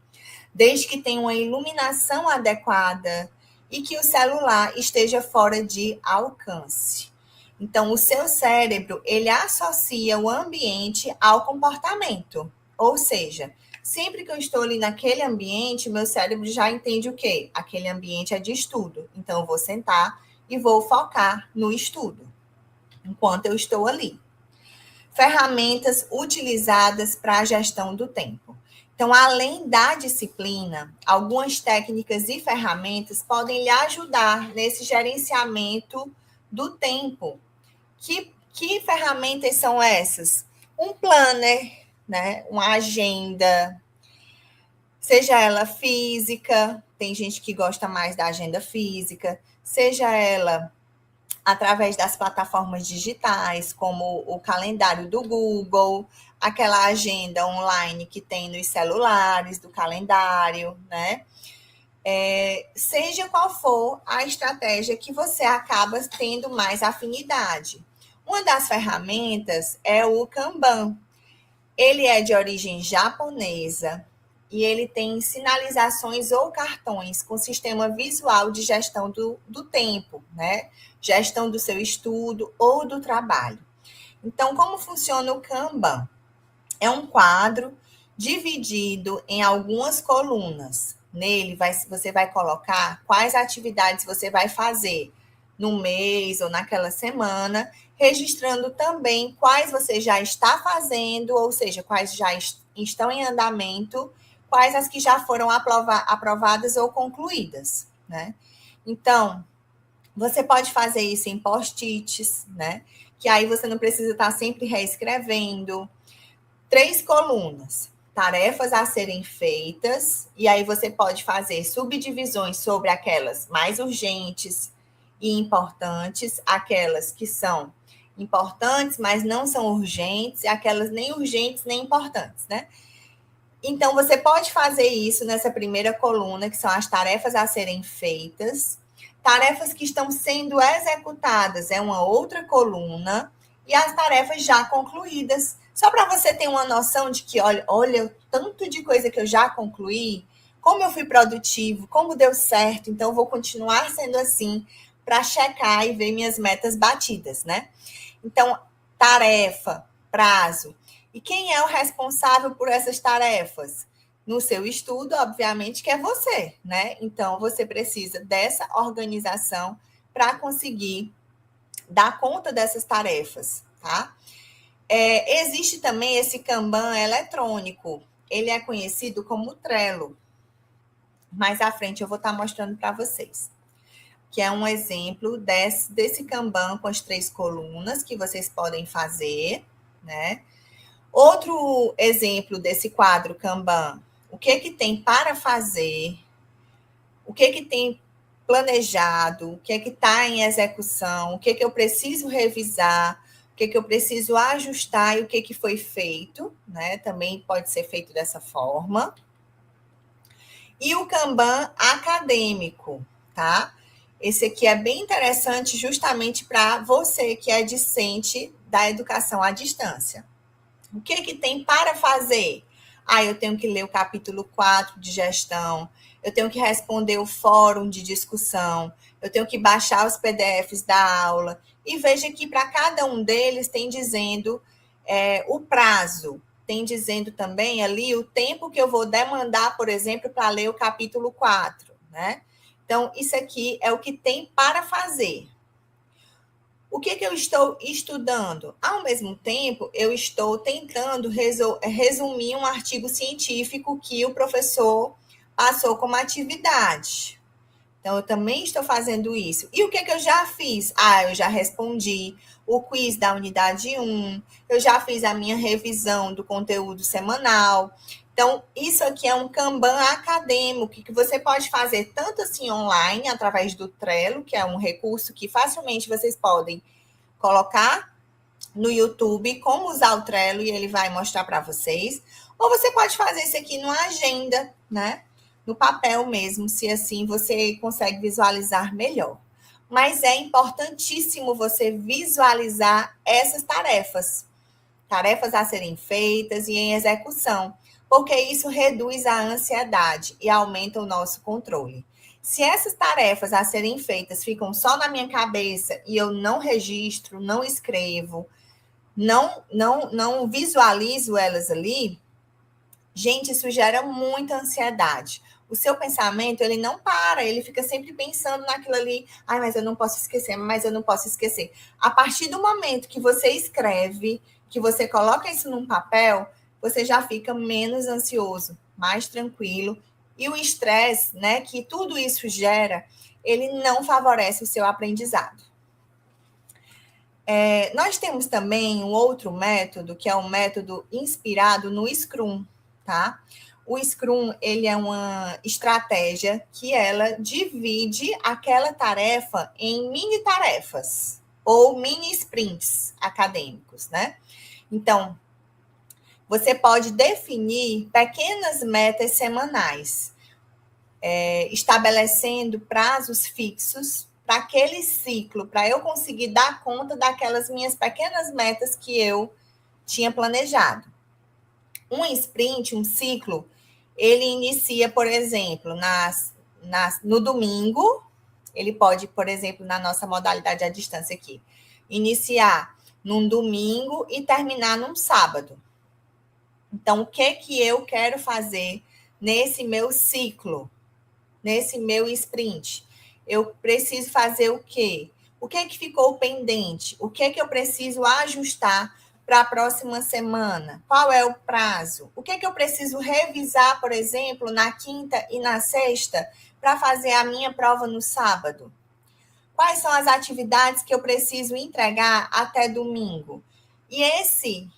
desde que tenha uma iluminação adequada e que o celular esteja fora de alcance. Então, o seu cérebro, ele associa o ambiente ao comportamento. Ou seja, sempre que eu estou ali naquele ambiente, meu cérebro já entende o quê? Aquele ambiente é de estudo. Então, eu vou sentar e vou focar no estudo, enquanto eu estou ali. Ferramentas utilizadas para a gestão do tempo. Então, além da disciplina, algumas técnicas e ferramentas podem lhe ajudar nesse gerenciamento do tempo. Que ferramentas são essas? Um planner, né? Uma agenda, seja ela física, tem gente que gosta mais da agenda física, seja ela através das plataformas digitais, como o calendário do Google, aquela agenda online que tem nos celulares, do calendário, né? Seja qual for a estratégia que você acaba tendo mais afinidade. Uma das ferramentas é o Kanban. Ele é de origem japonesa e ele tem sinalizações ou cartões com sistema visual de gestão do tempo, né? Gestão do seu estudo ou do trabalho. Então, como funciona o Kanban? É um quadro dividido em algumas colunas. Nele, você vai colocar quais atividades você vai fazer no mês ou naquela semana, registrando também quais você já está fazendo, ou seja, quais já estão em andamento, quais as que já foram aprovadas ou concluídas, né? Então, você pode fazer isso em post-its, né? Que aí você não precisa estar sempre reescrevendo. 3 colunas, tarefas a serem feitas, e aí você pode fazer subdivisões sobre aquelas mais urgentes e importantes, aquelas que são importantes, mas não são urgentes, e aquelas nem urgentes nem importantes, né? Então, você pode fazer isso nessa primeira coluna, que são as tarefas a serem feitas. Tarefas que estão sendo executadas é uma outra coluna. E as tarefas já concluídas. Só para você ter uma noção de que, olha o tanto de coisa que eu já concluí, como eu fui produtivo, como deu certo, então eu vou continuar sendo assim para checar e ver minhas metas batidas, né? Então, tarefa, prazo. E quem é o responsável por essas tarefas? No seu estudo, obviamente, que é você, né? Então, você precisa dessa organização para conseguir dar conta dessas tarefas, tá? Existe também esse Kanban eletrônico. Ele é conhecido como Trello. Mais à frente eu vou estar mostrando para vocês. Que é um exemplo desse Kanban com as 3 colunas que vocês podem fazer, né? Outro exemplo desse quadro Kanban, o que tem para fazer, o que tem planejado, o que está em execução, o que eu preciso revisar, o que eu preciso ajustar e o que foi feito, né? Também pode ser feito dessa forma. E o Kanban acadêmico, tá? Esse aqui é bem interessante justamente para você que é discente da educação à distância. O que tem para fazer? Eu tenho que ler o capítulo 4 de gestão, eu tenho que responder o fórum de discussão, eu tenho que baixar os PDFs da aula. E veja que para cada um deles tem dizendo o prazo, tem dizendo também ali o tempo que eu vou demandar, por exemplo, para ler o capítulo 4, né? Então, isso aqui é o que tem para fazer. O que eu estou estudando? Ao mesmo tempo, eu estou tentando resumir um artigo científico que o professor passou como atividade. Então, eu também estou fazendo isso. E o que eu já fiz? Eu já respondi o quiz da unidade 1, eu já fiz a minha revisão do conteúdo semanal. Então, isso aqui é um Kanban acadêmico que você pode fazer tanto assim online, através do Trello, que é um recurso que facilmente vocês podem colocar no YouTube como usar o Trello e ele vai mostrar para vocês. Ou você pode fazer isso aqui numa agenda, né? No papel mesmo, se assim você consegue visualizar melhor. Mas é importantíssimo você visualizar essas tarefas, tarefas a serem feitas e em execução, porque isso reduz a ansiedade e aumenta o nosso controle. Se essas tarefas a serem feitas ficam só na minha cabeça e eu não registro, não escrevo, não visualizo elas ali, gente, isso gera muita ansiedade. O seu pensamento, ele não para, ele fica sempre pensando naquilo ali. Ai, mas eu não posso esquecer, mas eu não posso esquecer. A partir do momento que você escreve, que você coloca isso num papel, você já fica menos ansioso, mais tranquilo. E o estresse, né, que tudo isso gera, ele não favorece o seu aprendizado. Nós temos também um outro método, que é um método inspirado no Scrum, tá? O Scrum, ele é uma estratégia que ela divide aquela tarefa em mini tarefas ou mini sprints acadêmicos, né? Então, você pode definir pequenas metas semanais, estabelecendo prazos fixos para aquele ciclo, para eu conseguir dar conta daquelas minhas pequenas metas que eu tinha planejado. Um sprint, um ciclo, ele inicia, por exemplo, no domingo, ele pode, por exemplo, na nossa modalidade à distância aqui, iniciar num domingo e terminar num sábado. Então, o que eu quero fazer nesse meu ciclo? Nesse meu sprint, eu preciso fazer o quê? O que ficou pendente? O que eu preciso ajustar para a próxima semana? Qual é o prazo? O que eu preciso revisar, por exemplo, na quinta e na sexta para fazer a minha prova no sábado? Quais são as atividades que eu preciso entregar até domingo? E esse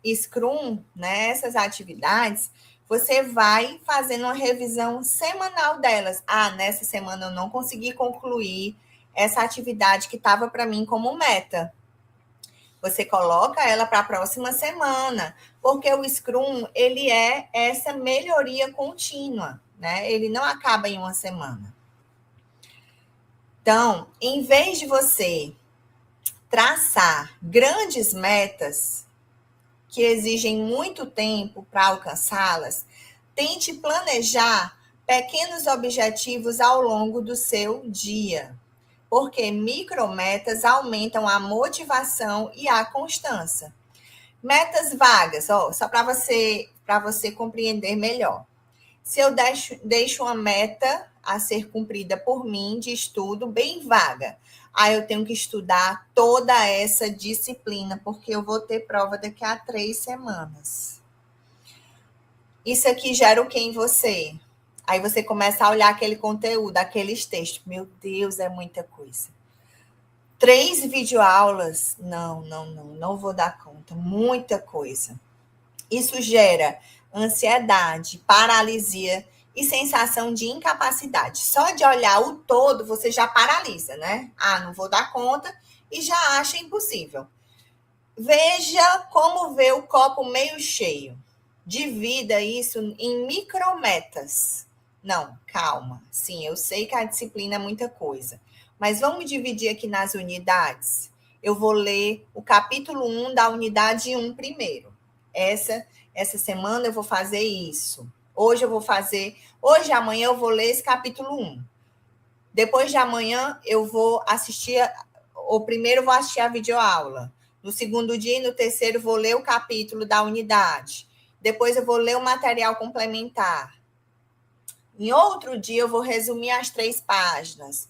Scrum, né, essas atividades, você vai fazendo uma revisão semanal delas. Ah, nessa semana eu não consegui concluir essa atividade que estava para mim como meta. Você coloca ela para a próxima semana, porque o Scrum, ele é essa melhoria contínua, né? Ele não acaba em uma semana. Então, em vez de você traçar grandes metas que exigem muito tempo para alcançá-las, tente planejar pequenos objetivos ao longo do seu dia, porque micrometas aumentam a motivação e a constância. Metas vagas, só para você compreender melhor. Se eu deixo uma meta a ser cumprida por mim de estudo bem vaga, aí eu tenho que estudar toda essa disciplina, porque eu vou ter prova daqui a 3 semanas. Isso aqui gera o que em você? Aí você começa a olhar aquele conteúdo, aqueles textos. Meu Deus, é muita coisa. 3 videoaulas? Não vou dar conta. Muita coisa. Isso gera ansiedade, paralisia e sensação de incapacidade. Só de olhar o todo, você já paralisa, né? Ah, não vou dar conta e já acha impossível. Veja como vê o copo meio cheio. Divida isso em micrometas. Não, calma. Sim, eu sei que a disciplina é muita coisa. Mas vamos dividir aqui nas unidades. Eu vou ler o capítulo 1 da unidade 1 primeiro. Essa semana eu vou fazer isso. Hoje e amanhã eu vou ler esse capítulo 1. Depois de amanhã eu vou assistir, ou primeiro eu vou assistir a videoaula. No segundo dia e no terceiro vou ler o capítulo da unidade. Depois eu vou ler o material complementar. Em outro dia eu vou resumir as 3 páginas.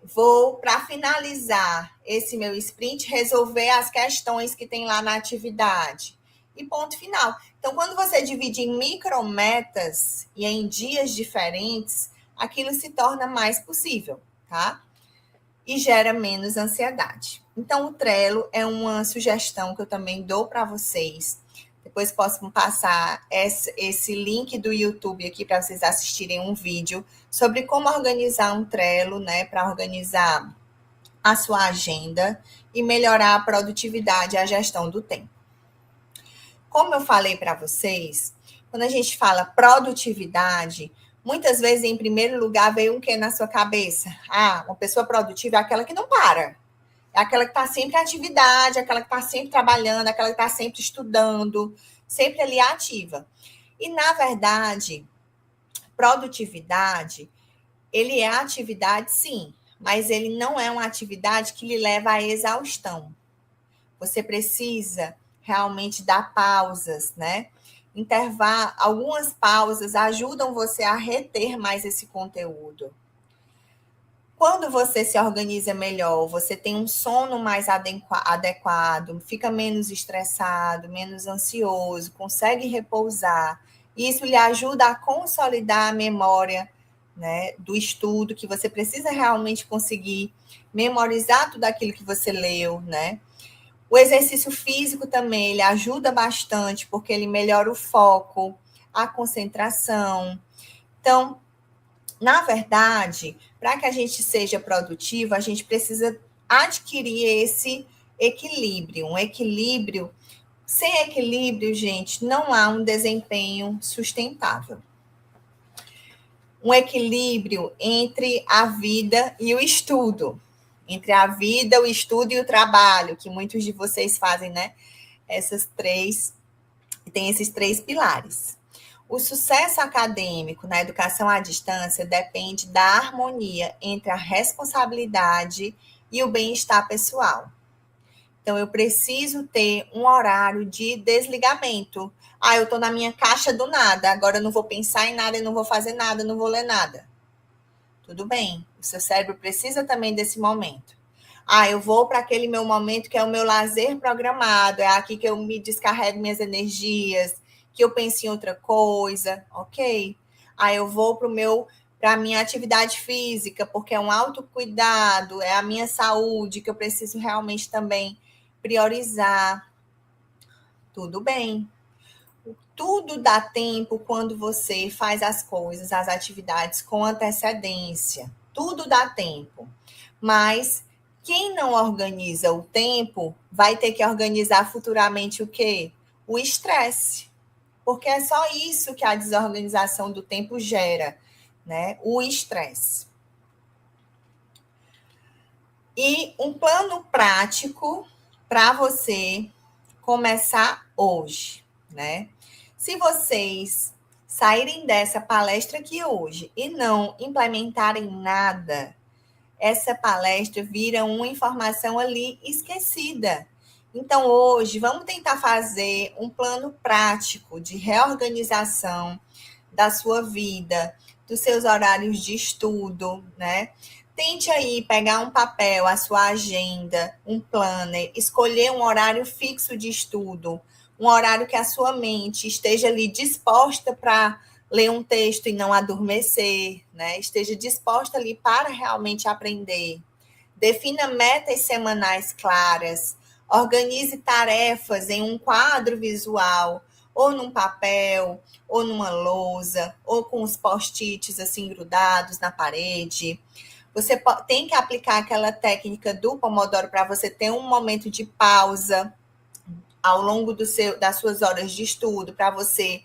Vou, para finalizar esse meu sprint, resolver as questões que tem lá na atividade. E ponto final. Então, quando você divide em micrometas e em dias diferentes, aquilo se torna mais possível, tá? E gera menos ansiedade. Então, o Trello é uma sugestão que eu também dou para vocês. Depois posso passar esse link do YouTube aqui para vocês assistirem um vídeo sobre como organizar um Trello, né, para organizar a sua agenda e melhorar a produtividade e a gestão do tempo. Como eu falei para vocês, quando a gente fala produtividade, muitas vezes, em primeiro lugar, veio um que na sua cabeça? Ah, uma pessoa produtiva é aquela que não para. É aquela que está sempre em atividade, aquela que está sempre trabalhando, aquela que está sempre estudando, sempre ali ativa. E, na verdade, produtividade, ele é atividade, sim, mas ele não é uma atividade que lhe leva à exaustão. Você precisa realmente dar pausas, né? Algumas pausas ajudam você a reter mais esse conteúdo. Quando você se organiza melhor, você tem um sono mais adequado, fica menos estressado, menos ansioso, consegue repousar. Isso lhe ajuda a consolidar a memória, né, do estudo, que você precisa realmente conseguir memorizar tudo aquilo que você leu, né? O exercício físico também, ele ajuda bastante, porque ele melhora o foco, a concentração. Então, na verdade, para que a gente seja produtivo, a gente precisa adquirir esse equilíbrio. Um equilíbrio, sem equilíbrio, gente, não há um desempenho sustentável. Um equilíbrio entre a vida e o estudo. Entre a vida, o estudo e o trabalho, que muitos de vocês fazem, né? Tem esses três pilares. O sucesso acadêmico na educação à distância depende da harmonia entre a responsabilidade e o bem-estar pessoal. Então, eu preciso ter um horário de desligamento. Ah, eu estou na minha caixa do nada, agora eu não vou pensar em nada, eu não vou fazer nada, eu não vou ler nada. Tudo bem, o seu cérebro precisa também desse momento. Ah, eu vou para aquele meu momento que é o meu lazer programado, é aqui que eu me descarrego minhas energias, que eu penso em outra coisa, ok? Ah, eu vou para a minha atividade física, porque é um autocuidado, é a minha saúde que eu preciso realmente também priorizar. Tudo bem. Tudo dá tempo quando você faz as coisas, as atividades com antecedência. Tudo dá tempo. Mas quem não organiza o tempo vai ter que organizar futuramente o quê? O estresse. Porque é só isso que a desorganização do tempo gera, né? O estresse. E um plano prático para você começar hoje, né? Se vocês saírem dessa palestra aqui hoje e não implementarem nada, essa palestra vira uma informação ali esquecida. Então, hoje, vamos tentar fazer um plano prático de reorganização da sua vida, dos seus horários de estudo, né? Tente aí pegar um papel, a sua agenda, um planner, escolher um horário fixo de estudo, um horário que a sua mente esteja ali disposta para ler um texto e não adormecer, né? Esteja disposta ali para realmente aprender. Defina metas semanais claras, organize tarefas em um quadro visual, ou num papel, ou numa lousa, ou com os post-its assim grudados na parede. Você tem que aplicar aquela técnica do Pomodoro para você ter um momento de pausa ao longo das suas horas de estudo, para você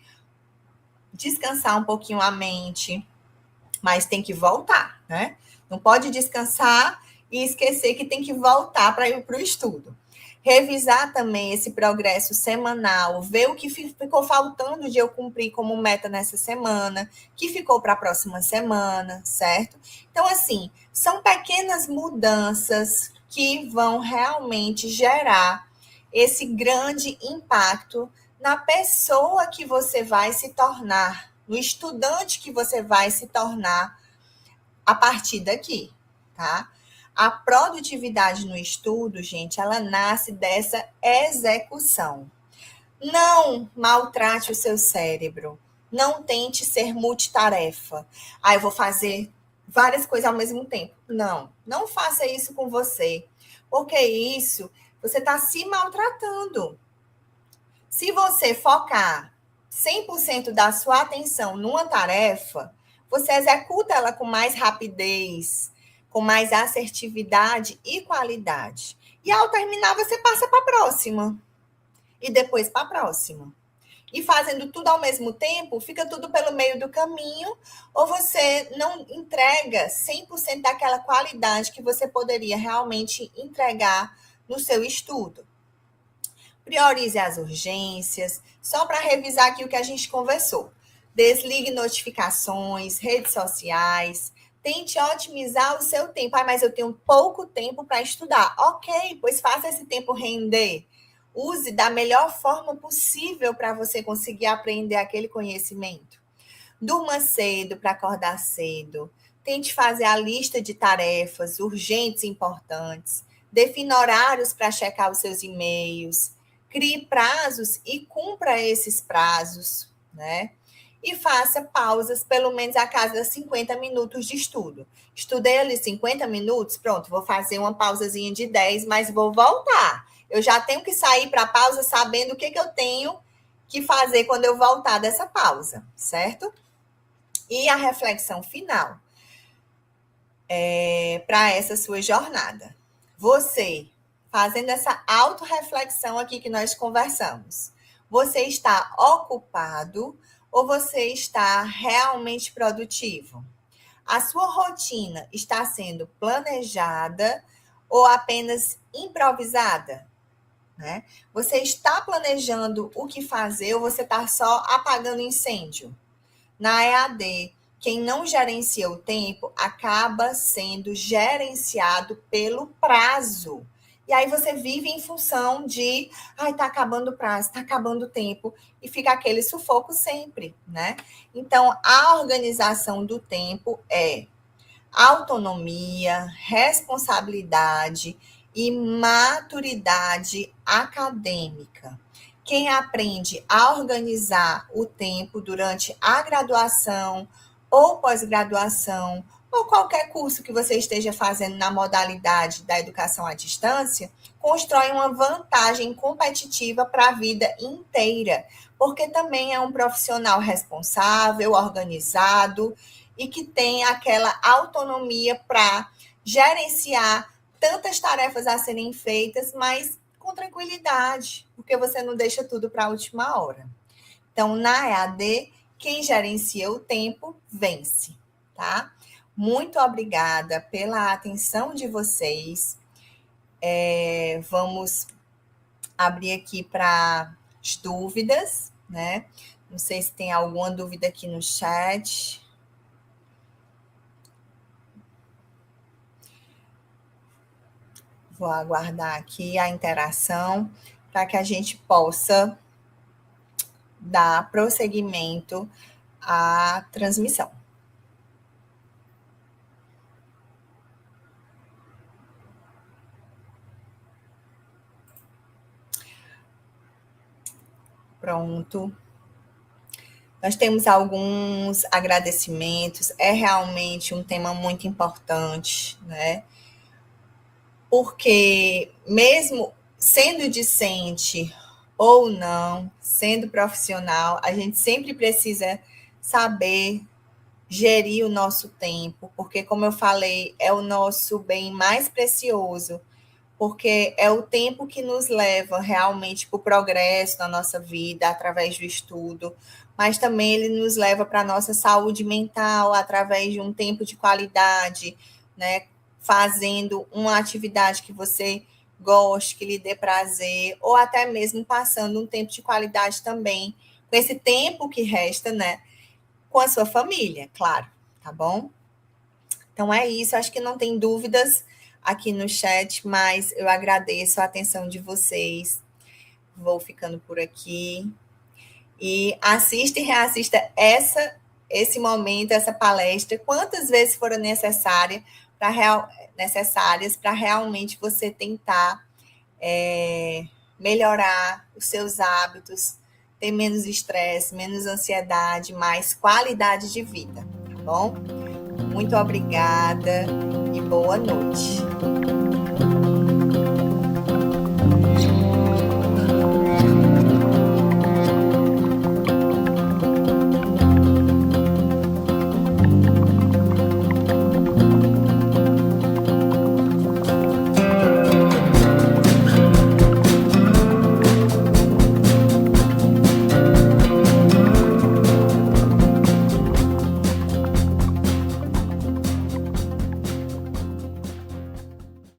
descansar um pouquinho a mente, mas tem que voltar, né? Não pode descansar e esquecer que tem que voltar para ir para o estudo. Revisar também esse progresso semanal, ver o que ficou faltando de eu cumprir como meta nessa semana, que ficou para a próxima semana, certo? Então, assim, são pequenas mudanças que vão realmente gerar esse grande impacto na pessoa que você vai se tornar, no estudante que você vai se tornar a partir daqui, tá? A produtividade no estudo, gente, ela nasce dessa execução. Não maltrate o seu cérebro. Não tente ser multitarefa. Ah, eu vou fazer várias coisas ao mesmo tempo. Não, não faça isso com você. Porque isso, você está se maltratando. Se você focar 100% da sua atenção numa tarefa, você executa ela com mais rapidez, com mais assertividade e qualidade. E ao terminar, você passa para a próxima. E depois para a próxima. E fazendo tudo ao mesmo tempo, fica tudo pelo meio do caminho, ou você não entrega 100% daquela qualidade que você poderia realmente entregar no seu estudo. Priorize as urgências, só para revisar aqui o que a gente conversou. Desligue notificações, redes sociais, tente otimizar o seu tempo. Ah, mas eu tenho pouco tempo para estudar. Ok, pois faça esse tempo render. Use da melhor forma possível para você conseguir aprender aquele conhecimento. Durma cedo para acordar cedo. Tente fazer a lista de tarefas urgentes e importantes. Defina horários para checar os seus e-mails. Crie prazos e cumpra esses prazos, né? E faça pausas, pelo menos a cada 50 minutos de estudo. Estudei ali 50 minutos, pronto, vou fazer uma pausazinha de 10, mas vou voltar. Eu já tenho que sair para a pausa sabendo o que eu tenho que fazer quando eu voltar dessa pausa, certo? E a reflexão final para essa sua jornada. Você, fazendo essa autorreflexão aqui que nós conversamos, você está ocupado ou você está realmente produtivo? A sua rotina está sendo planejada ou apenas improvisada? Né? Você está planejando o que fazer ou você está só apagando incêndio? Na EAD, quem não gerencia o tempo acaba sendo gerenciado pelo prazo. E aí você vive em função de, ai, tá acabando o prazo, tá acabando o tempo, e fica aquele sufoco sempre, né? Então, a organização do tempo é autonomia, responsabilidade e maturidade acadêmica. Quem aprende a organizar o tempo durante a graduação ou pós-graduação, ou qualquer curso que você esteja fazendo na modalidade da educação à distância, constrói uma vantagem competitiva para a vida inteira, porque também é um profissional responsável, organizado e que tem aquela autonomia para gerenciar tantas tarefas a serem feitas, mas com tranquilidade, porque você não deixa tudo para a última hora. Então, na EAD, quem gerencia o tempo vence, tá? Muito obrigada pela atenção de vocês. Vamos abrir aqui para as dúvidas, né? Não sei se tem alguma dúvida aqui no chat. Vou aguardar aqui a interação para que a gente possa dar prosseguimento à transmissão. Pronto. Nós temos alguns agradecimentos. É realmente um tema muito importante, né? Porque mesmo sendo discente ou não, sendo profissional, a gente sempre precisa saber gerir o nosso tempo, porque, como eu falei, é o nosso bem mais precioso, porque é o tempo que nos leva realmente para o progresso na nossa vida, através do estudo, mas também ele nos leva para a nossa saúde mental, através de um tempo de qualidade, né? Fazendo uma atividade que você goste, que lhe dê prazer, ou até mesmo passando um tempo de qualidade também, com esse tempo que resta, né? Com a sua família, claro, tá bom? Então é isso, acho que não tem dúvidas aqui no chat, mas eu agradeço a atenção de vocês. Vou ficando por aqui. E assista e reassista esse momento, essa palestra, quantas vezes foram necessárias para realmente você tentar melhorar os seus hábitos, ter menos estresse, menos ansiedade, mais qualidade de vida, tá bom? Muito obrigada e boa noite.